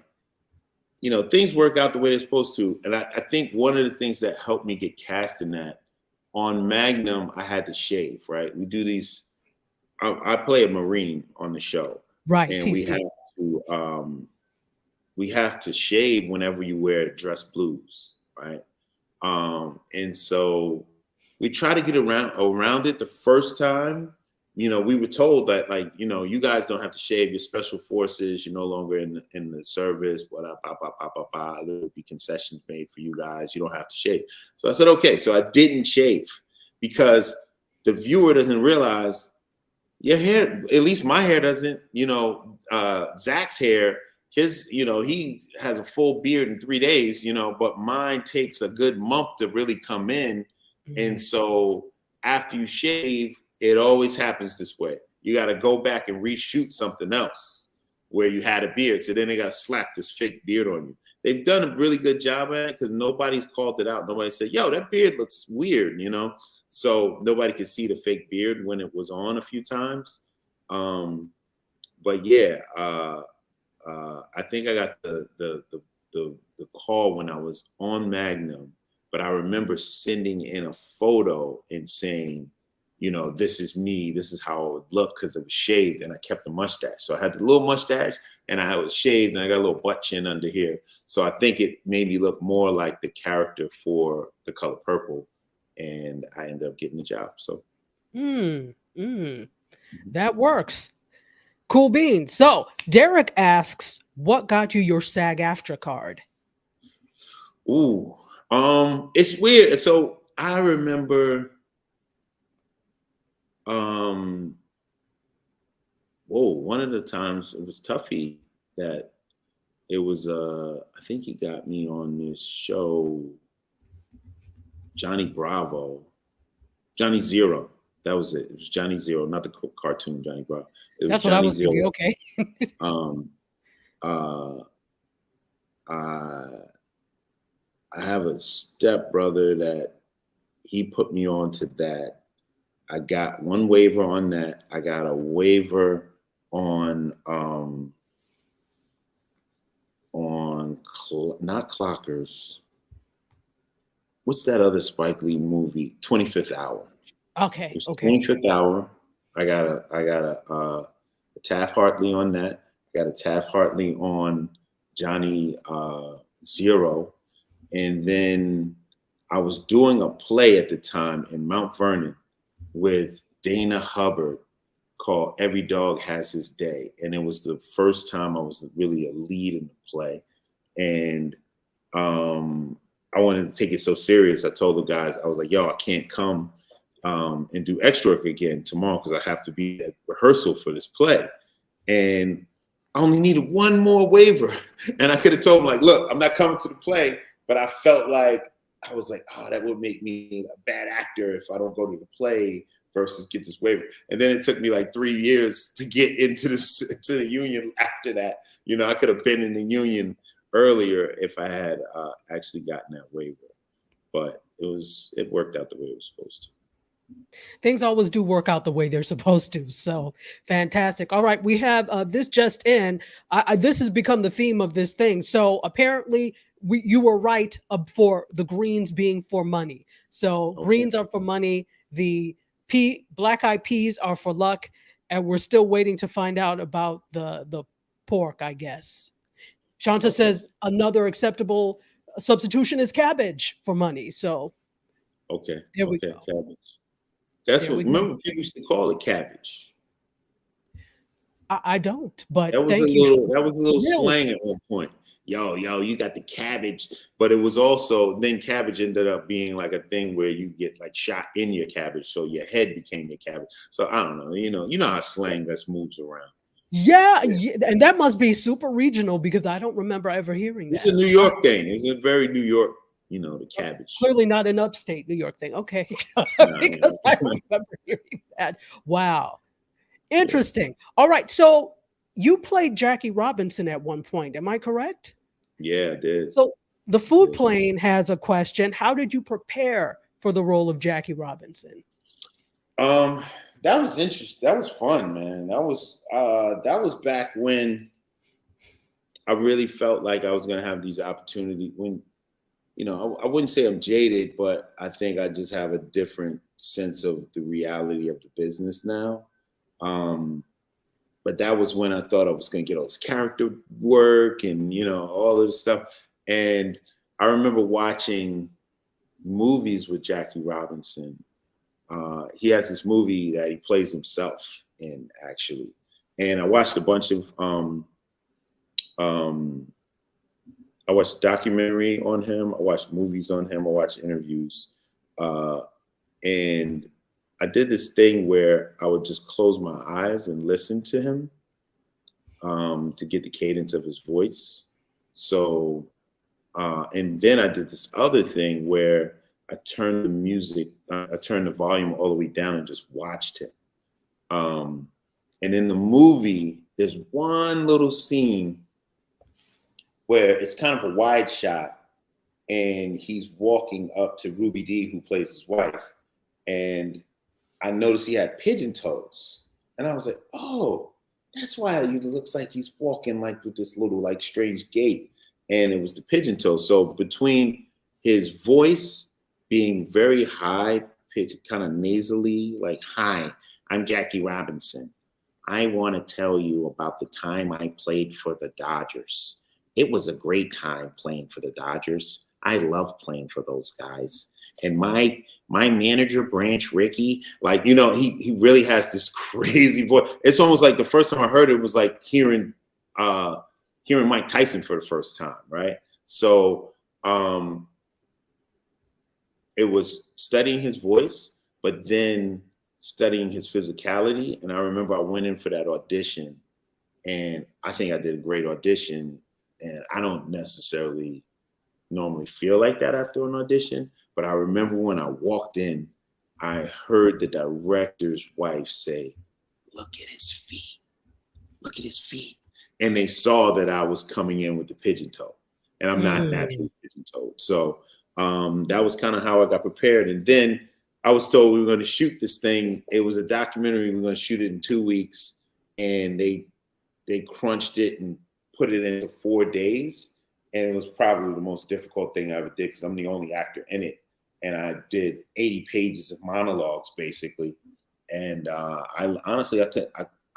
things work out the way they're supposed to, and I think one of the things that helped me get cast in that on Magnum, I had to shave. Right, we do these. I play a Marine on the show, Right, and TC. we have to shave whenever you wear dress blues, right? And so we try to get around it the first time. We were told that, like, you guys don't have to shave. Your special forces. You're no longer in the service. Blah, blah, blah, blah, blah, blah. There will be concessions made for you guys. You don't have to shave. So I said, okay. So I didn't shave because the viewer doesn't realize your hair. At least my hair doesn't. Zach's hair. He has a full beard in 3 days, but mine takes a good month to really come in. And so after you shave, it always happens this way. You got to go back and reshoot something else where you had a beard. So then they got to slap this fake beard on you. They've done a really good job at it because nobody's called it out. Nobody said, yo, that beard looks weird, So nobody could see the fake beard when it was on a few times. But yeah, I think I got the call when I was on Magnum, but I remember sending in a photo and saying, this is me. This is how I would look because it was shaved and I kept the mustache. So I had the little mustache and I was shaved and I got a little butt chin under here. So I think it made me look more like the character for The Color Purple, and I ended up getting the job. So That works. Cool beans. So Derek asks, what got you your SAG-AFTRA card? Ooh, it's weird. So I remember, one of the times it was Tuffy that it was, I think he got me on this show, Johnny Zero. That was it. It was Johnny Zero, not the cartoon Johnny Bravo. It That's was what I Johnny was Zero. thinking. Okay. I have a stepbrother that he put me on to that. I got one waiver on that. I got a waiver on not Clockers. What's that other Spike Lee movie? 25th Hour. Okay. 25th Hour. I got a Taft Hartley on that. I got a Taft Hartley on Johnny Zero. And then I was doing a play at the time in Mount Vernon with Dana Hubbard called Every Dog Has His Day. And it was the first time I was really a lead in the play. And I wanted to take it so serious. I told the guys, I was like, yo, I can't come and do extra work again tomorrow because I have to be at rehearsal for this play. And I only needed one more waiver. And I could have told him, like, look, I'm not coming to the play, but I felt like, I was like, oh, that would make me a bad actor if I don't go to the play versus get this waiver. And then it took me like 3 years to get into the union after that. I could have been in the union earlier if I had actually gotten that waiver, but it worked out the way it was supposed to. Things always do work out the way they're supposed to. So fantastic. All right, we have this just in. This has become the theme of this thing. So apparently, you were right for the greens being for money. So okay. Greens are for money. The black eyed peas are for luck, and we're still waiting to find out about the pork, I guess. Shanta says another acceptable substitution is cabbage for money. So there we go. Cabbage. That's what, remember, people used to call it cabbage. I don't, but That was a thank you. little Really? slang at one point. Yo, you got the cabbage. But it was also, then cabbage ended up being like a thing where you get like shot in your cabbage, so your head became your cabbage. So I don't know, you know how slang just moves around. Yeah, Yeah. and that must be super regional because I don't remember ever hearing It's a that. New York thing. It's a very New York, the cabbage. Clearly not an upstate New York thing. Okay. Nah, Because I remember hearing that. Wow. yeah. Interesting. All right. So you played Jackie Robinson at one point. Am I correct? Yeah, I did. So the food Yeah. plane has a question. How did you prepare for the role of Jackie Robinson? Um, that was interesting. That was fun, man. That was back when I really felt like I was gonna have these opportunities. When I wouldn't say I'm jaded, but I think I just have a different sense of the reality of the business now. Um, but that was when I thought I was gonna get all this character work and all this stuff. And I remember watching movies with Jackie Robinson. He has this movie that he plays himself in, actually. And I watched a bunch of um, I watched documentary on him. I watched movies on him. I watched interviews, and I did this thing where I would just close my eyes and listen to him to get the cadence of his voice. So, and then I did this other thing where I turned I turned the volume all the way down and just watched him. And in the movie, there's one little scene where it's kind of a wide shot and he's walking up to Ruby Dee, who plays his wife. And I noticed he had pigeon toes. And I was like, oh, that's why he looks like he's walking like with this little like strange gait. And it was the pigeon toes. So between his voice being very high pitched, kind of nasally, like, hi, I'm Jackie Robinson. I want to tell you about the time I played for the Dodgers. It was a great time playing for the Dodgers. I love playing for those guys. And my manager, Branch Rickey, like, he really has this crazy voice. It's almost like the first time I heard it was like hearing Mike Tyson for the first time, right? So it was studying his voice, but then studying his physicality. And I remember I went in for that audition, and I think I did a great audition. And I don't necessarily normally feel like that after an audition, but I remember when I walked in, I heard the director's wife say, look at his feet. Look at his feet. And they saw that I was coming in with the pigeon toe, and I'm not naturally pigeon toed. So that was kind of how I got prepared. And then I was told we were going to shoot this thing. It was a documentary. We were going to shoot it in 2 weeks, and they crunched it and put it into 4 days. And it was probably the most difficult thing I ever did because I'm the only actor in it. And I did 80 pages of monologues, basically. And I honestly, I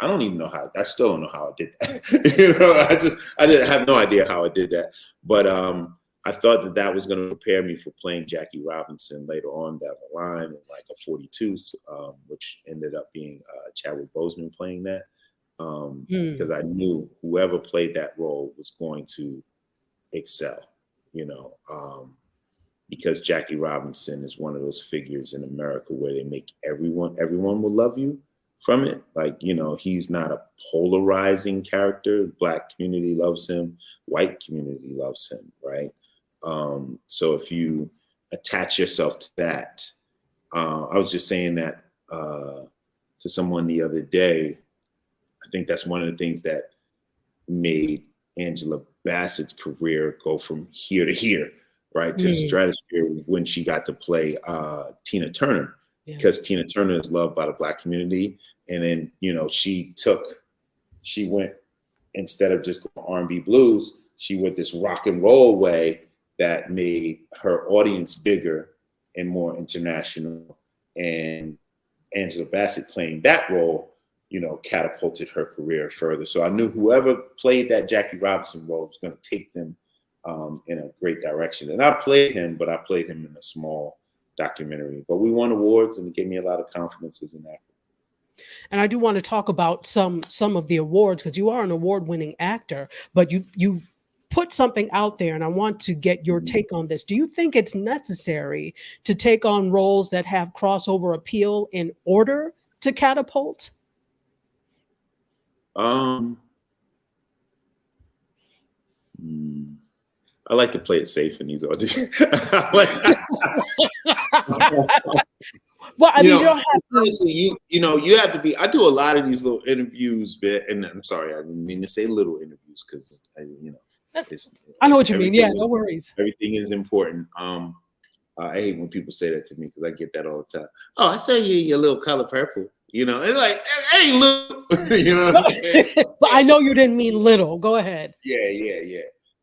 don't even know how. I still don't know how I did that. I didn't have no idea how I did that. But I thought that was going to prepare me for playing Jackie Robinson later on down the line in like a 42, which ended up being Chadwick Boseman playing that. Because I knew whoever played that role was going to excel, because Jackie Robinson is one of those figures in America where they make everyone will love you from it. Like, he's not a polarizing character. Black community loves him. White community loves him, right? So if you attach yourself to that, I was just saying that to someone the other day. I think that's one of the things that made Angela Bassett's career go from here to here, right, to the stratosphere when she got to play Tina Turner, because Tina Turner is loved by the Black community. And then, she went, instead of just going R&B blues, she went this rock and roll way that made her audience bigger and more international. And Angela Bassett playing that role, catapulted her career further. So I knew whoever played that Jackie Robinson role was going to take them in a great direction. And I played him, but I played him in a small documentary. But we won awards, and it gave me a lot of confidence as an actor. And I do want to talk about some of the awards, because you are an award-winning actor, but you put something out there, and I want to get your take on this. Do you think it's necessary to take on roles that have crossover appeal in order to catapult? I like to play it safe in these auditions. Well, I mean, you don't have to. Honestly, you have to be. I do a lot of these little interviews, and I'm sorry, I didn't mean to say little interviews, because I know what you mean. Yeah, no worries. Everything is important. I hate when people say that to me, because I get that all the time. Oh, I saw you in your little color purple. It's like, hey, look, what I'm saying? But I know you didn't mean little. Go ahead. Yeah.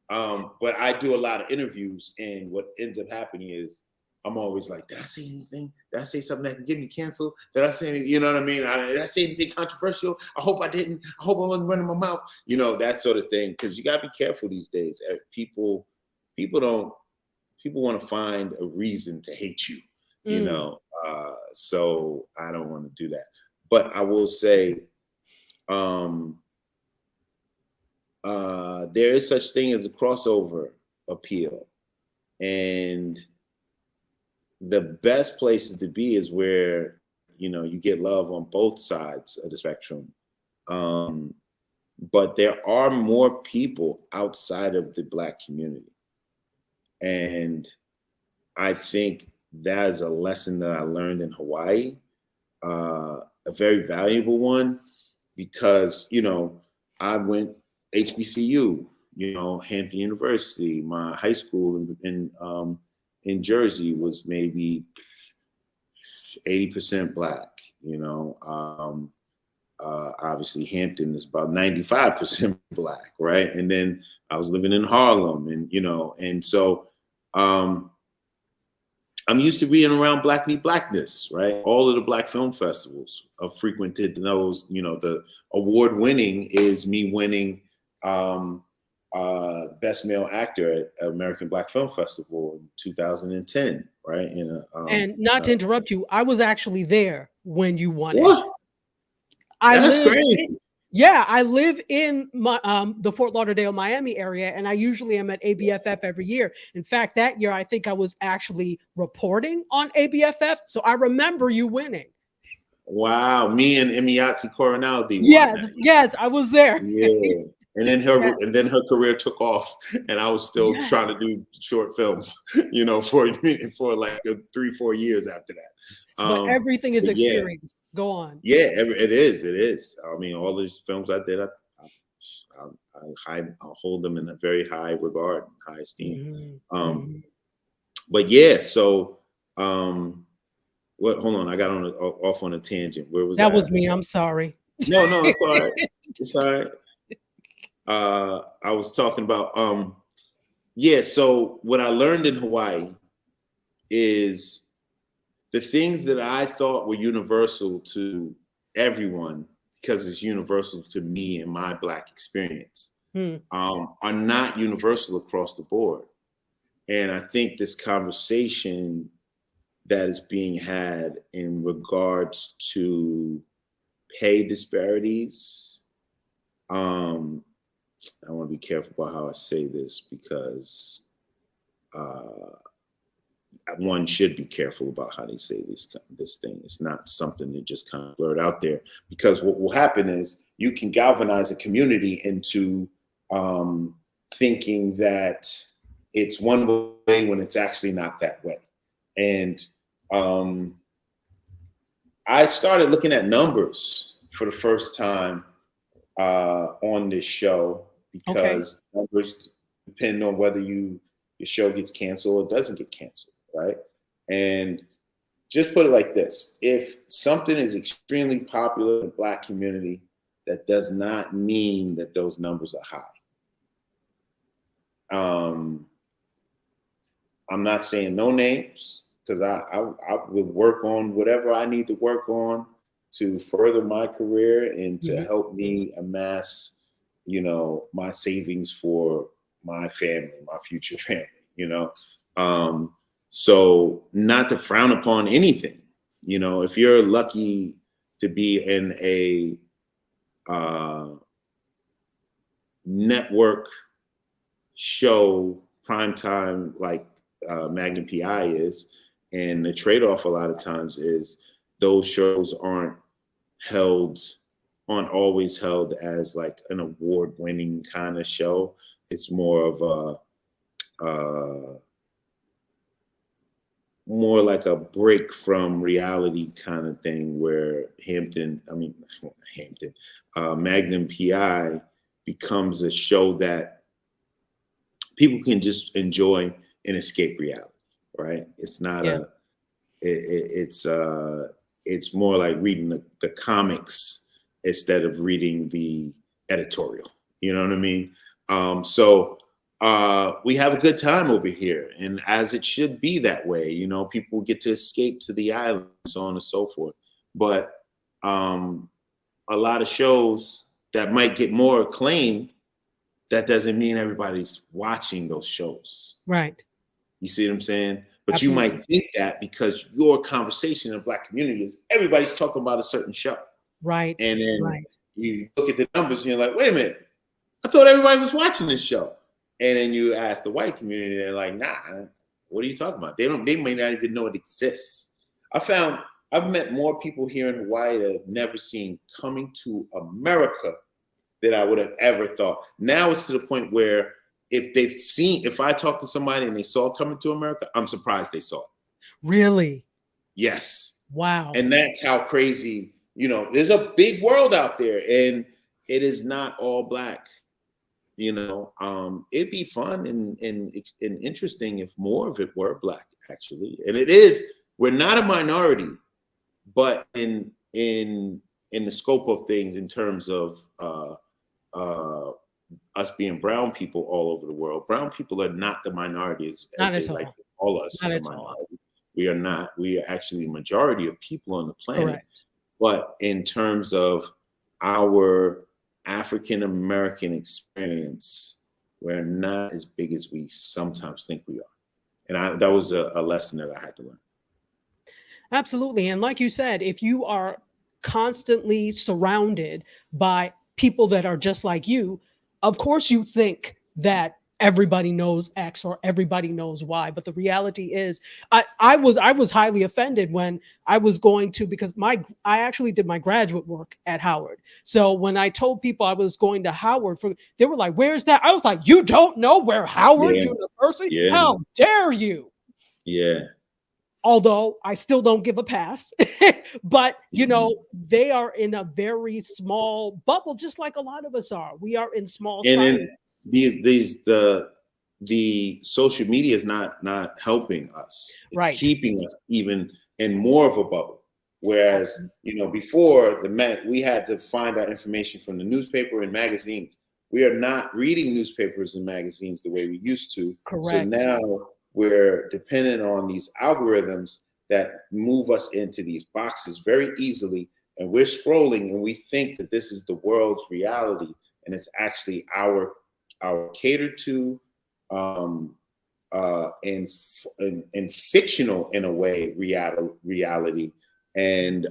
But I do a lot of interviews, and what ends up happening is I'm always like, did I say anything? Did I say something that can get me canceled? Did I say, you know what I mean? Did I say anything controversial? I hope I didn't. I hope I wasn't running my mouth. That sort of thing. Because you got to be careful these days. People want to find a reason to hate you, so I don't want to do that. But I will say, there is such thing as a crossover appeal, and the best places to be is where you get love on both sides of the spectrum. But there are more people outside of the Black community, and I think that is a lesson that I learned in Hawaii, a very valuable one, because I went HBCU, Hampton University. My high school in Jersey was maybe 80% Black. Obviously Hampton is about 95% Black, right? And then I was living in Harlem, and so I'm used to being around Black Meet Blackness, right? All of the Black film festivals I've frequented those. The award-winning is me winning Best Male Actor at American Black Film Festival in 2010, right? And not to interrupt you, I was actually there when you won what? it. That's crazy. I live in the Fort Lauderdale, Miami area, and I usually am at ABFF every year. In fact, that year, I think I was actually reporting on ABFF, so I remember you winning. Wow, me and Emiyatsi Coronel. Yes, I was there. Yeah, and then her career took off, and I was still trying to do short films, for like 3-4 years after that. But everything is experience. Go on. Yeah, it is. I mean, all these films I did, I'll hold them in a very high regard, high esteem. But yeah, so hold on, I got off on a tangent. Where was that? Was me. I'm sorry. No, it's all right. It's all right. I was talking about so what I learned in Hawaii is the things that I thought were universal to everyone, because it's universal to me and my Black experience, are not universal across the board. And I think this conversation that is being had in regards to pay disparities, I want to be careful about how I say this, because one should be careful about how they say this thing. It's not something to just kind of blurt out there, because what will happen is you can galvanize a community into thinking that it's one way when it's actually not that way. And I started looking at numbers for the first time on this show, because numbers depend on whether your show gets canceled or doesn't get canceled, right? And just put it like this: if something is extremely popular in the Black community, that does not mean that those numbers are high. I'm not saying no names, because I would work on whatever I need to work on to further my career and to help me amass, my savings for my family, my future family, so not to frown upon anything, if you're lucky to be in a network show primetime like Magnum PI is. And the trade-off a lot of times is those shows aren't always held as like an award-winning kind of show. It's more of more like a break from reality kind of thing, where Magnum PI becomes a show that people can just enjoy and escape reality, right? It's not it's more like reading the comics instead of reading the editorial. You know what I mean? So we have a good time over here, and as it should be that way. You know, people get to escape to the island, so on and so forth. But a lot of shows that might get more acclaim, that doesn't mean everybody's watching those shows. Right. You see what I'm saying? But Absolutely. You might think that because your conversation in the Black community is everybody's talking about a certain show. Right. And then you look at the numbers and you're like, wait a minute, I thought everybody was watching this show. And then you ask the white community, they're like, nah, what are you talking about? They may not even know it exists. I've met more people here in Hawaii that have never seen Coming to America than I would have ever thought. Now it's to the point where if I talk to somebody and they saw Coming to America, I'm surprised they saw it. Really? Yes. Wow. And that's how crazy, you know, there's a big world out there, and it is not all Black. You know, it'd be fun and interesting if more of it were Black, actually. And it is. We're not a minority, but in the scope of things, in terms of us being brown people all over the world, brown people are not the minority as they like to call us a minority. We are not. We are actually a majority of people on the planet. Correct. But in terms of our African American experience, we're not as big as we sometimes think we are. And that was a lesson that I had to learn. Absolutely. And like you said, if you are constantly surrounded by people that are just like you, of course you think that everybody knows X or everybody knows Y. But the reality is, I was highly offended when I was going to, because I actually did my graduate work at Howard. So when I told people I was going to Howard, they were like, where's that? I was like, you don't know where Howard University? Yeah. How dare you? Yeah. Although I still don't give a pass, but you know, they are in a very small bubble, just like a lot of us are. We are in small silos. The social media is not helping us. It's keeping us even in more of a bubble. Whereas, you know, before we had to find our information from the newspaper and magazines. We are not reading newspapers and magazines the way we used to. Correct. So now we're dependent on these algorithms that move us into these boxes very easily. And we're scrolling and we think that this is the world's reality. And it's actually our catered to and fictional, in a way, reality. And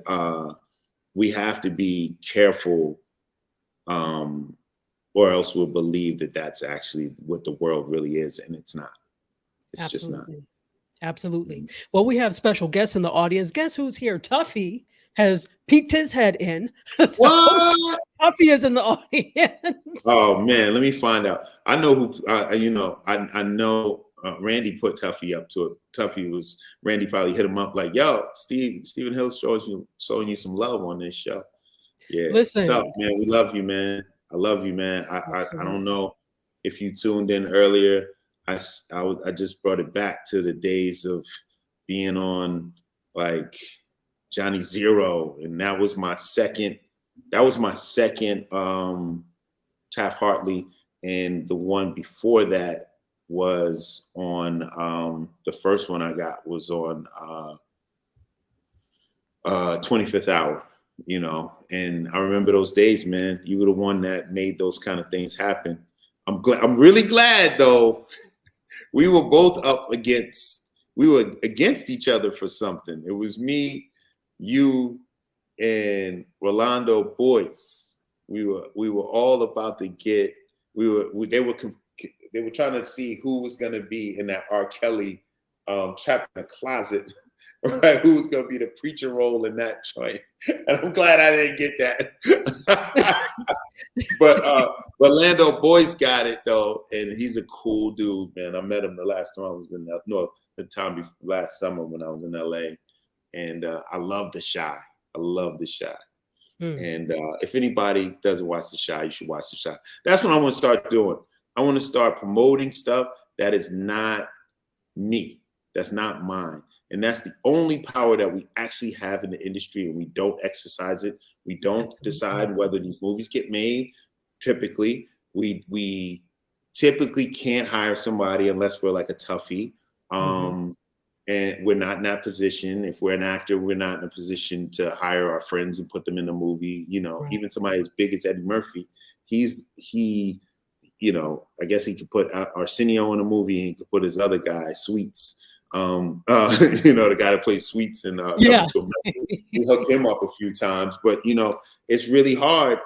we have to be careful, or else we'll believe that that's actually what the world really is. And it's not. It's Absolutely. just not. Absolutely. Well, we have special guests in the audience. Guess who's here? Tuffy has peeked his head in. So what? Tuffy is in the audience. Oh man, let me find out. I know who. You know, I know Randy put Tuffy up to it. Randy probably hit him up like, "Yo, Stephen Hill showing you some love on this show." Yeah, listen, tough man. We love you, man. I love you, man. I don't know if you tuned in earlier. I just brought it back to the days of being on like Johnny Zero, and that was my second Taft-Hartley, and the one before that was on the first one I got was on 25th Hour, you know. And I remember those days, man. You were the one that made those kind of things happen. I'm really glad though. We were both against each other for something. It was me, you, and Rolando Boyce. We were all about to get. They were trying to see who was going to be in that R. Kelly trapped in a closet, right? Who was going to be the preacher role in that joint? And I'm glad I didn't get that. But Rolando Boyce got it though, and he's a cool dude, man. I met him the last time I was in last summer when I was in LA, and I love The Chi. I love The Chi. And if anybody doesn't watch The Chi, you should watch The Chi. That's what I want to start doing. I want to start promoting stuff that is not me, that's not mine. And that's the only power that we actually have in the industry, and we don't exercise it. We don't decide whether these movies get made. Typically, we typically can't hire somebody unless we're like a toughie. And we're not in that position. If we're an actor, we're not in a position to hire our friends and put them in the movie. You know, even somebody as big as Eddie Murphy, you know, I guess he could put Arsenio in a movie, and he could put his other guy, Sweets. You know, the guy that plays Sweets and we hooked him up a few times. But you know, it's really hard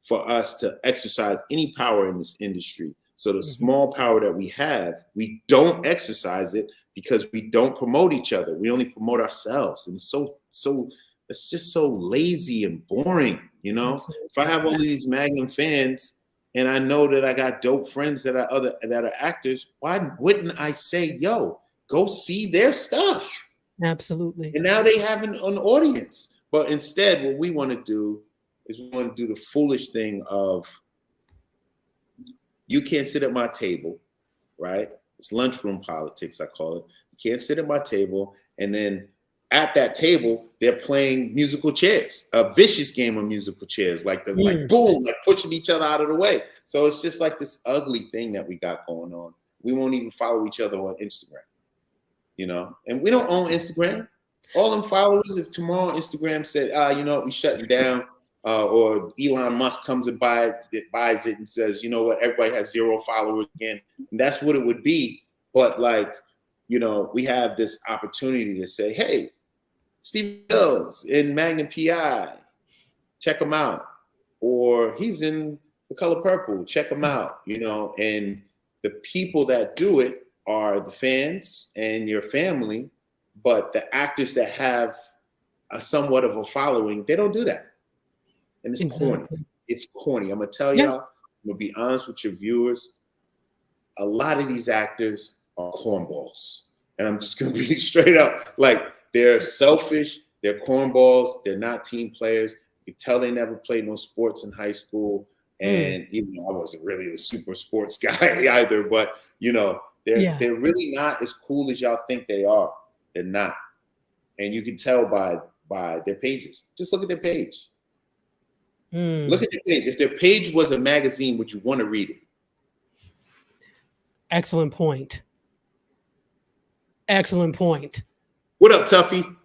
for us to exercise any power in this industry. So the small power that we have, we don't exercise it because we don't promote each other. We only promote ourselves, and it's just so lazy and boring. You know, if I have all these Magnum fans, and I know that I got dope friends that are actors, why wouldn't I say, yo, go see their stuff? Absolutely. And now they have an audience. But instead, what we want to do is we want to do the foolish thing of, you can't sit at my table, right? It's lunchroom politics, I call it. You can't sit at my table, and then at that table, they're playing musical chairs, a vicious game of musical chairs, like boom, like pushing each other out of the way. So it's just like this ugly thing that we got going on. We won't even follow each other on Instagram, you know? And we don't own Instagram. All them followers, if tomorrow Instagram said, you know what, we shutting down, or Elon Musk comes and buys it and says, you know what, everybody has 0 followers again. And that's what it would be. But like, you know, we have this opportunity to say, hey, Steve Mills in Magnum PI, check him out. Or he's in The Color Purple, check him out, you know. And the people that do it are the fans and your family, but the actors that have a somewhat of a following, they don't do that. And it's corny. It's corny. I'm gonna tell y'all, I'm gonna be honest with your viewers. A lot of these actors are cornballs. And I'm just gonna be straight up. Like, they're selfish, they're cornballs, they're not team players. You tell they never played no sports in high school. And even though I wasn't really a super sports guy either, but you know, they're really not as cool as y'all think they are. They're not. And you can tell by their pages. Just look at their page. Look at their page. If their page was a magazine, would you want to read it? Excellent point. Excellent point. What up, Tuffy?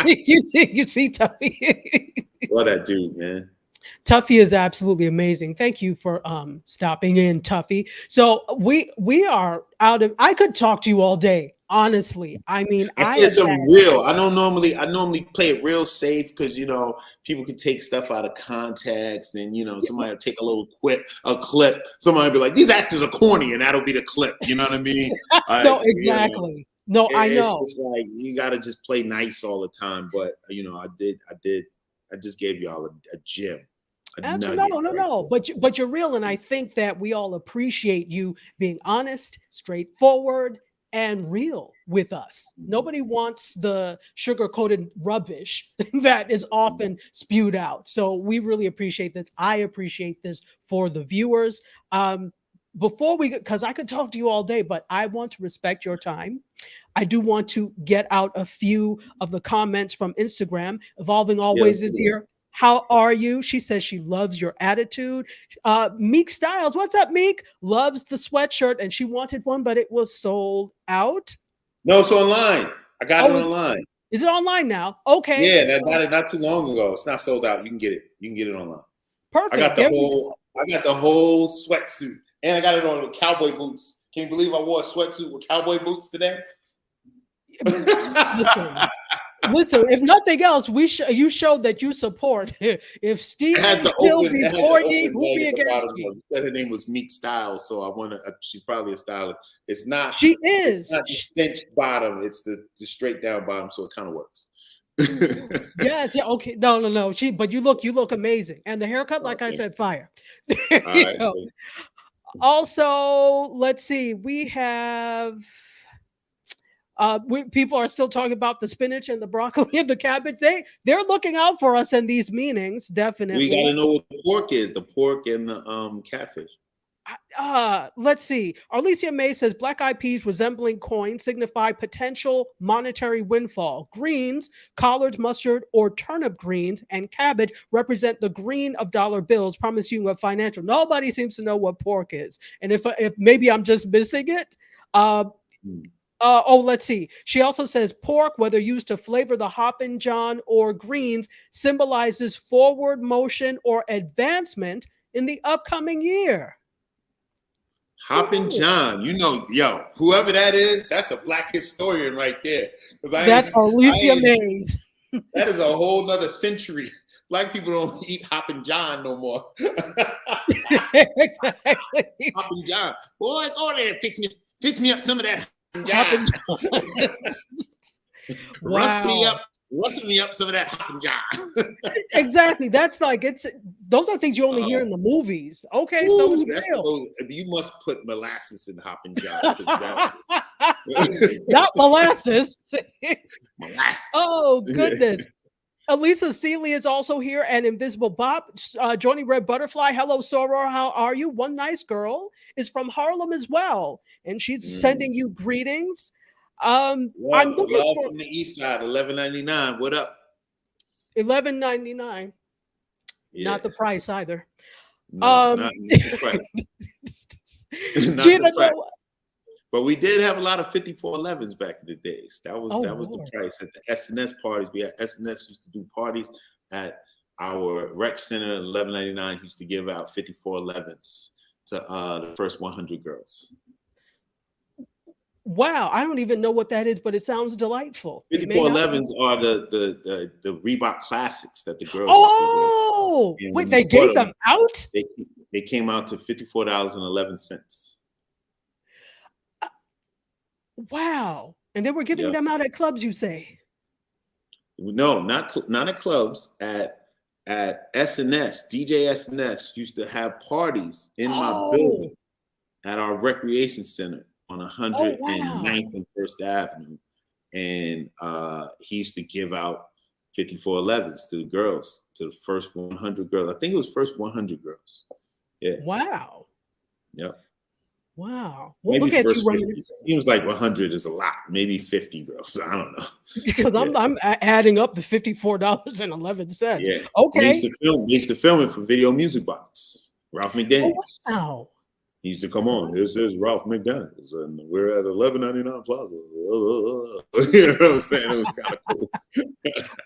you see Tuffy. What that dude, man. Tuffy is absolutely amazing. Thank you for stopping in, Tuffy. So we are out of. I could talk to you all day, honestly. I mean, I normally play it real safe because you know people can take stuff out of context, and you know somebody will take a clip. Somebody will be like, "These actors are corny," and that'll be the clip. You know what I mean? No, exactly. You know, I know. It's like you got to just play nice all the time. But you know, I just gave y'all a gem. No. But you're real, and I think that we all appreciate you being honest, straightforward, and real with us. Nobody wants the sugar-coated rubbish that is often spewed out. So we really appreciate this. I appreciate this for the viewers. Before we, because I could talk to you all day, but I want to respect your time. I do want to get out a few of the comments from Instagram. Evolving Always is here. How are you? She says she loves your attitude. Meek Styles, what's up, Meek? Loves the sweatshirt, and she wanted one, but it was sold out. No, it's online. I got it online. Is it online now? Okay. Yeah, I got it not too long ago. It's not sold out. You can get it. You can get it online. Perfect. I got the whole sweatsuit, and I got it on with cowboy boots. Can you believe I wore a sweatsuit with cowboy boots today? Listen, Listen, if nothing else, you showed that you support. If Steven Hill before ye, who be against you? Her name was Meek Styles, so I want to. She's probably a stylist. It's not. She is. It's not the cinched bottom. It's the straight down bottom, so it kind of works. Yes. Yeah. Okay. No. But you look amazing, and the haircut, like I said, fire. There you go. Also, let's see. We have. People are still talking about the spinach and the broccoli and the cabbage. They're looking out for us in these meetings. Definitely. We got to know what the pork is. The pork and the catfish. Let's see. Arlesia May says black eyed peas resembling coins signify potential monetary windfall. Greens, collards, mustard, or turnip greens, and cabbage represent the green of dollar bills, promising you a financial. Nobody seems to know what pork is, and if maybe I'm just missing it. Let's see. She also says pork, whether used to flavor the Hoppin' John or greens, symbolizes forward motion or advancement in the upcoming year. Hoppin' John, whoever that is, that's a black historian right there. That's Arlesia Mays. That is a whole nother century. Black people don't eat Hoppin' John no more. Exactly. Hoppin' John. Boy, go there and fix me up some of that. John. Wow. Rustle me up some of that Hoppin' John. Exactly. That's like those are things you only hear in the movies. Okay, so it's real. You must put molasses in Hoppin' John. Not molasses. Molasses. Oh goodness. Elisa Seeley is also here, and Invisible Bob, Johnny Red Butterfly. Hello, Soror. How are you? One nice girl is from Harlem as well, and she's sending you greetings. I'm looking for from the east side, $11.99. What up? $11.99. Yeah. Not the price either. No, not the price. Not Gina, the price. But we did have a lot of 5411s back in the days. That was the price at the SNS parties. We had SNS used to do parties at our rec center. $11.99 used to give out 5411s to the first 100 girls. Wow, I don't even know what that is, but it sounds delightful. 5411s are the Reebok classics that the girls. Oh, wait, they gave them out? They came out to $54.11. Wow, and they were giving them out at clubs, you say? No, not at clubs. At SNS, DJ SNS used to have parties in my building at our recreation center on 109th and First Avenue, and he used to give out 5411s to the girls, to the first 100 girls. I think it was first 100 girls. Yeah. Wow. Yep. Wow. Well, look at you running. It seems like 100 is a lot. Maybe 50 girls. I don't know. Because I'm adding up the $54.11. Yeah. Okay. We used to film it for Video Music Box. Ralph McDaniels. Oh, wow. He used to come on. This is Ralph McDaniels, and we're at $11.99 Plaza. You know what I'm saying? It was kind of cool.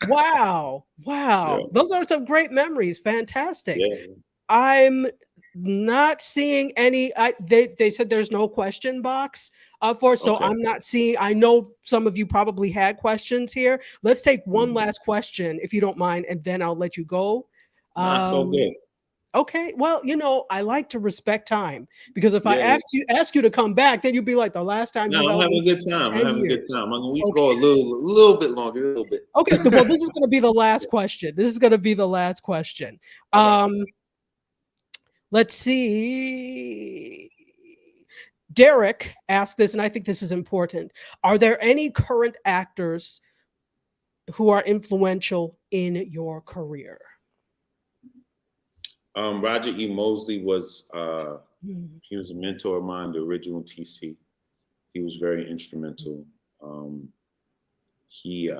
Wow. Yeah. Those are some great memories. Fantastic. Yeah. I'm not seeing any. They said there's no question box so I'm not seeing. I know some of you probably had questions here. Let's take one last question, if you don't mind, and then I'll let you go. Not so good. Okay, well, I like to respect time, because if I ask you to come back, then you'll be like the last time. No, I'm having a good time. I'm having a good time. We can go a little bit longer, a little bit. Okay, well, this is going to be the last question. Let's see. Derek asked this, and I think this is important. Are there any current actors who are influential in your career? Roger E. Mosley was he was a mentor of mine, the original TC. He was very instrumental. He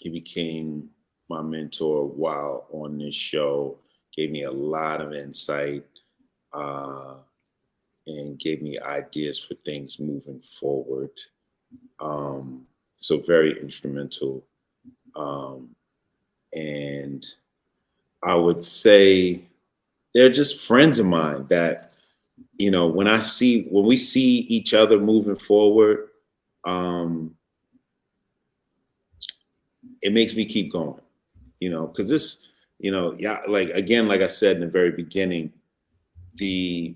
became my mentor while on this show, gave me a lot of insight, and gave me ideas for things moving forward. So very instrumental. And I would say they're just friends of mine that, when we see each other moving forward, it makes me keep going, you know, because this, you know, yeah, like again, like I said in the very beginning, you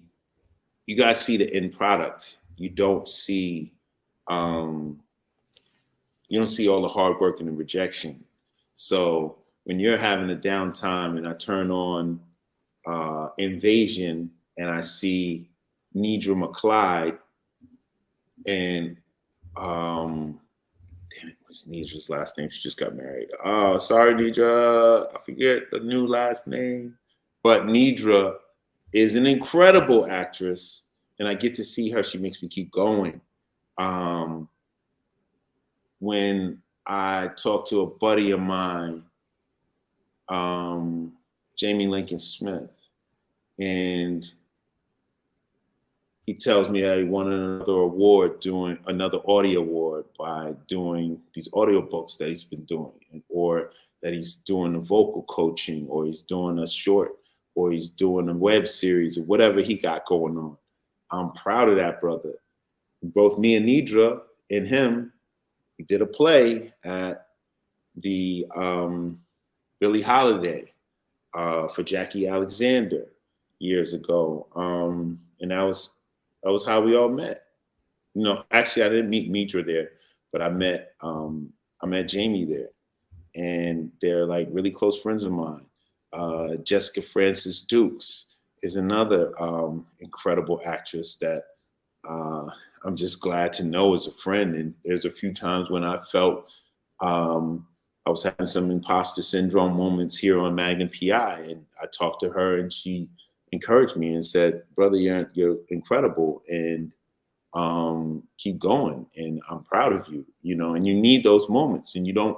guys see the end product. You don't see all the hard work and the rejection. So when you're having a downtime and I turn on Invasion and I see Nidra McClyde and damn it, what's Nidra's last name? She just got married. Oh, sorry, Nidra. I forget the new last name. But Nidra is an incredible actress, and I get to see her. She makes me keep going. When I talk to a buddy of mine, Jamie Lincoln Smith, and he tells me that he won another award doing another audio award by doing these audio books that he's been doing, or that he's doing a vocal coaching, or he's doing a short, or he's doing a web series, or whatever he got going on. I'm proud of that brother. Both me and Nidra and him, we did a play at the Billie Holiday for Jackie Alexander years ago, and that was how we all met. You know, actually, I didn't meet Nidra there, but I met Jamie there, and they're like really close friends of mine. Jessica Francis Dukes is another incredible actress that I'm just glad to know as a friend. And there's a few times when I felt I was having some imposter syndrome moments here on Magnum PI, and I talked to her, and she encouraged me and said, "Brother, you're incredible, and keep going. And I'm proud of you, you know, and you need those moments, and you don't,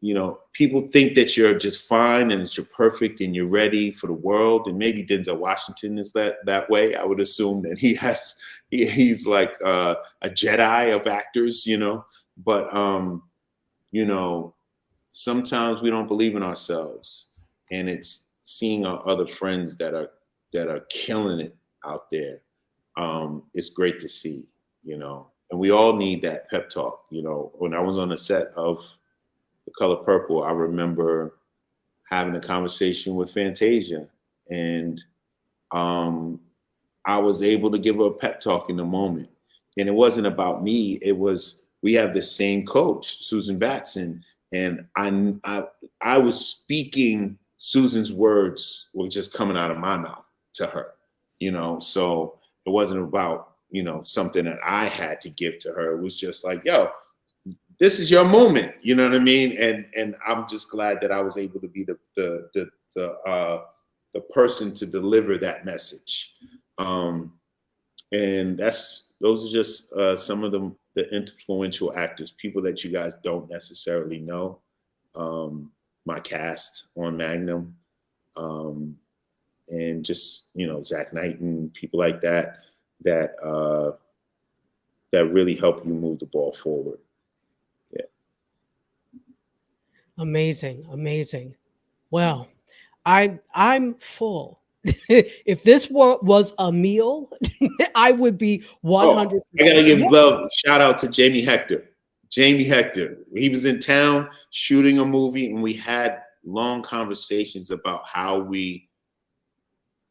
you know, people think that you're just fine and that you're perfect and you're ready for the world. And maybe Denzel Washington is that way. I would assume that he's like a Jedi of actors, you know, but, you know, sometimes we don't believe in ourselves, and it's seeing our other friends that are killing it out there. It's great to see, you know, and we all need that pep talk. You know, when I was on the set of The Color Purple, I remember having a conversation with Fantasia, and I was able to give her a pep talk in the moment. And it wasn't about me. It was, we have the same coach, Susan Batson, and I was speaking Susan's words were just coming out of my mouth to her, you know. So it wasn't about, you know, something that I had to give to her. It was just like, yo, this is your moment, you know what I mean? And I'm just glad that I was able to be the person to deliver that message. And those are just some of the influential actors, people that you guys don't necessarily know. My cast on Magnum, and just, you know, Zach Knighton, people like that really help you move the ball forward. Yeah. Amazing, amazing. Well, I'm full. If this was a meal, I would be 100%. I gotta give shout out to Jamie Hector. Jamie Hector, he was in town shooting a movie, and we had long conversations about how we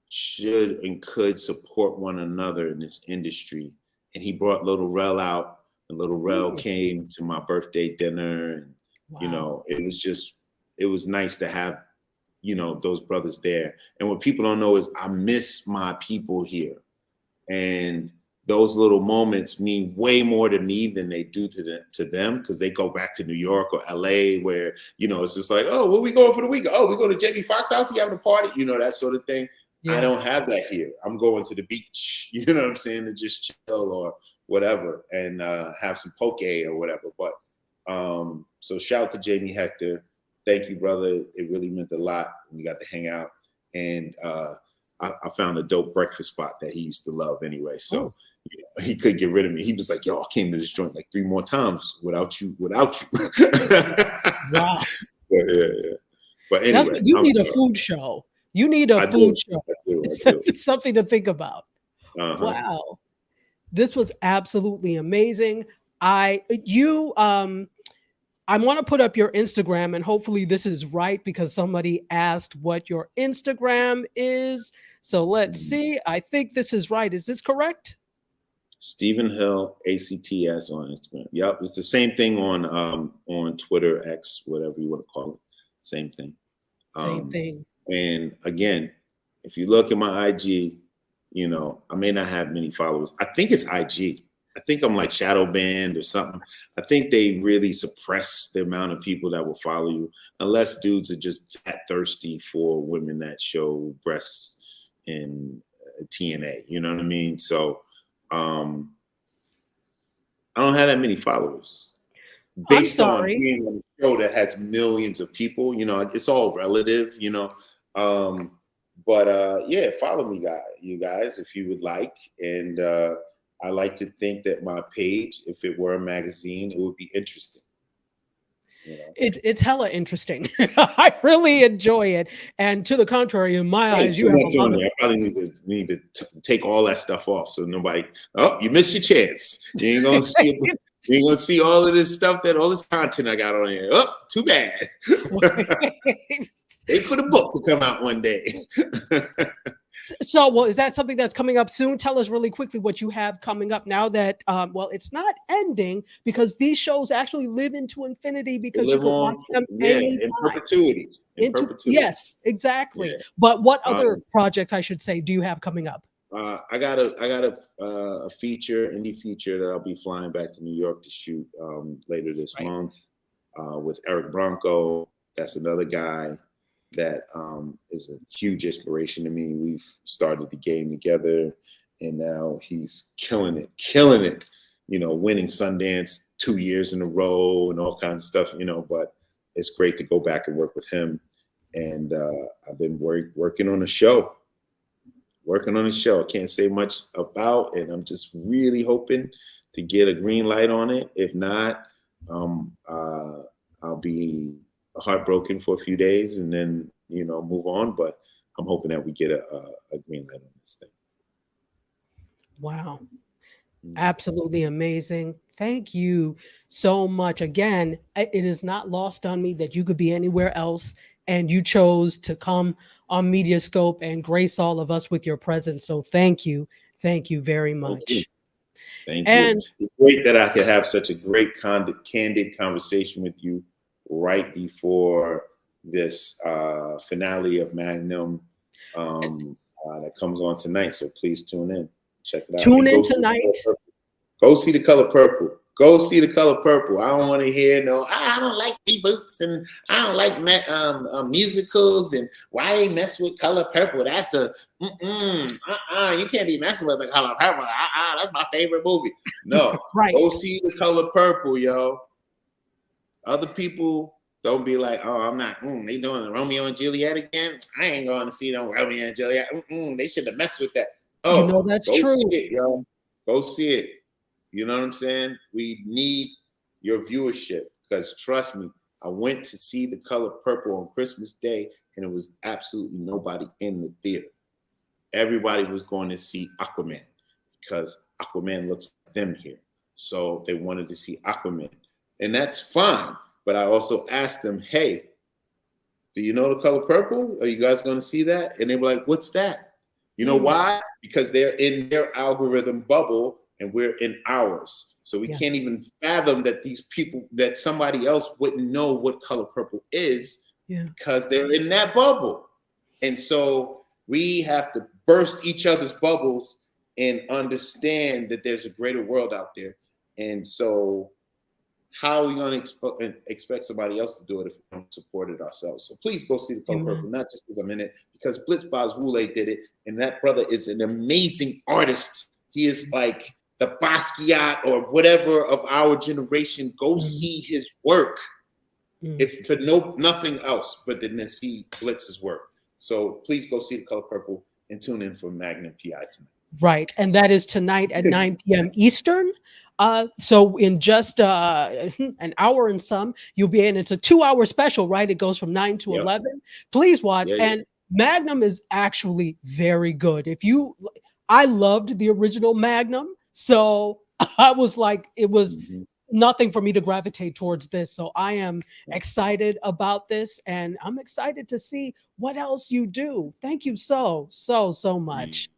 should and could support one another in this industry. And he brought Little Rel out, and Little Rel came to my birthday dinner, and you know, it was nice to have, you know, those brothers there. And what people don't know is I miss my people here, and those little moments mean way more to me than they do to them, because they go back to New York or LA, where, you know, it's just like, oh, where we going for the weekend? Oh, we go to Jamie Foxx's house, he having a party, you know, that sort of thing. Yeah. I don't have that here. I'm going to the beach, you know what I'm saying, to just chill or whatever, and have some poke or whatever. But so shout out to Jamie Hector. Thank you, brother. It really meant a lot. We got to hang out, and I found a dope breakfast spot that he used to love anyway. So you know, he couldn't get rid of me. He was like, yo, I came to this joint like 3 more times without you. Wow. So, yeah. But anyway, you need a food show. You need a food show. I do. Something to think about. Wow. This was absolutely amazing. I I want to put up your Instagram, and hopefully this is right because somebody asked what your Instagram is. So let's see. I think this is right. Is this correct? Stephen Hill ACTS on Instagram. Yep, it's the same thing on Twitter, X, whatever you want to call it. Same thing. Same thing. And again, if you look at my IG, you know, I may not have many followers. I think it's IG. I think I'm like shadow banned or something. I think they really suppress the amount of people that will follow you, unless dudes are just that thirsty for women that show breasts in TNA. You know what I mean? So I don't have that many followers. Based on being on a show that has millions of people, you know, it's all relative, you know. Yeah, follow me, you guys, if you would like. And I like to think that my page, if it were a magazine, it would be interesting. You know? It's hella interesting. I really enjoy it. And to the contrary, in my eyes, you have a lot of... I probably need to take all that stuff off so nobody. Oh, you missed your chance. You ain't gonna see. You ain't gonna see all of this stuff all this content I got on here. Oh, too bad. They put a book to come out one day. So, well, is that something that's coming up soon? Tell us really quickly what you have coming up now that, well, it's not ending because these shows actually live into infinity because you can watch them anytime. In perpetuity. Yes, exactly. Yeah. But what other projects, I should say, do you have coming up? I got a feature, indie feature that I'll be flying back to New York to shoot later this month with Eric Bronco. That's another guy that is a huge inspiration to me. We've started the game together, and now he's killing it, you know, winning Sundance 2 years in a row and all kinds of stuff, you know, but it's great to go back and work with him. And I've been working on a show. I can't say much about, and I'm just really hoping to get a green light on it. If not, I'll be heartbroken for a few days and then, you know, move on. But I'm hoping that we get a green light on this thing. Wow. Absolutely amazing. Thank you so much. Again, it is not lost on me that you could be anywhere else and you chose to come on MediaScope and grace all of us with your presence. So thank you. Thank you very much. Thank you. It's great that I could have such a great candid conversation with you right before this finale of Magnum that comes on tonight. So please tune in. Check it out. Tune in tonight. Go see The Color Purple. Go see The Color Purple. I don't want to hear I don't like reboots and I don't like musicals and why they mess with Color Purple. That's you can't be messing with The Color Purple. That's my favorite movie. No, right. Go see The Color Purple, yo. Other people don't be like, oh, I'm not. They doing Romeo and Juliet again. I ain't going to see no Romeo and Juliet. They should have messed with that. Oh, you know that's go true. See it, yo. Go see it. You know what I'm saying? We need your viewership because trust me, I went to see The Color Purple on Christmas Day and it was absolutely nobody in the theater. Everybody was going to see Aquaman because Aquaman looks like them here. So they wanted to see Aquaman. And that's fine. But I also asked them, hey, do you know The Color Purple? Are you guys going to see that? And they were like, what's that? You know why? Because they're in their algorithm bubble and we're in ours. So we can't even fathom that these people, that somebody else wouldn't know what Color Purple is because they're in that bubble. And so we have to burst each other's bubbles and understand that there's a greater world out there. And so how are we going to expect somebody else to do it if we don't support it ourselves? So please go see The Color Purple, not just because I'm in it, because Blitzbaz Wule did it. And that brother is an amazing artist. He is like the Basquiat or whatever of our generation. Go see his work. If for nothing else, but then see Blitz's work. So please go see The Color Purple and tune in for Magnum PI tonight. Right. And that is tonight at 9 p.m. Eastern. So in just an hour and some, you'll be in. It's a 2-hour special, right? It goes from 9 to 11. Please watch. And Magnum is actually very good. I loved the original Magnum. So I was like, it was nothing for me to gravitate towards this. So I am excited about this, and I'm excited to see what else you do. Thank you so much.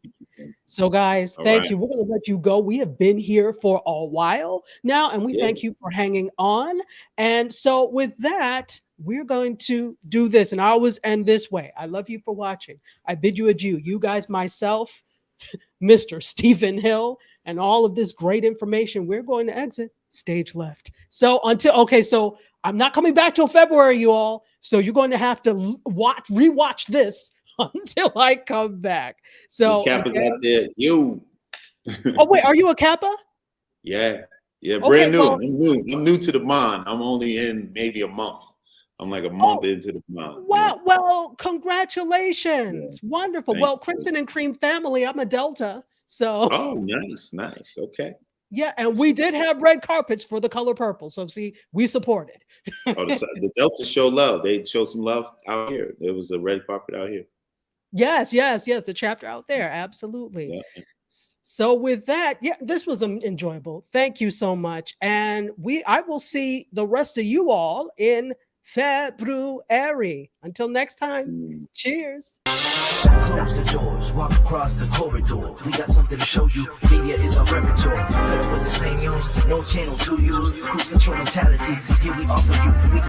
So guys, thank you. We're going to let you go. We have been here for a while now, and we thank you for hanging on. And so with that, we're going to do this. And I always end this way. I love you for watching. I bid you adieu. You guys, myself, Mr. Stephen Hill, and all of this great information, we're going to exit stage left. So so I'm not coming back till February, you all. So you're going to have to rewatch this until I come back. So Kappa's out there. You. Oh wait, are you a Kappa? Yeah, brand new. Well, I'm new to the bond. I'm only in maybe a month. I'm like a month into the bond. Wow. Well, congratulations. Yeah. Wonderful. Well, Crimson and Cream family. I'm a Delta. So. Oh, nice. Okay. Yeah, and we did have red carpets for the color purple. So see, we supported. The Delta show love. They show some love out here. There was a red carpet out here. Yes. The chapter out there. Absolutely. Yeah. So with that, this was enjoyable. Thank you so much. And I will see the rest of you all in February. Until next time, cheers. Close the doors, walk across the corridor. We got something to show you. Media is our repertoire. Fed up with the same news, no channel to use. Cruise control mentalities. Here we offer you.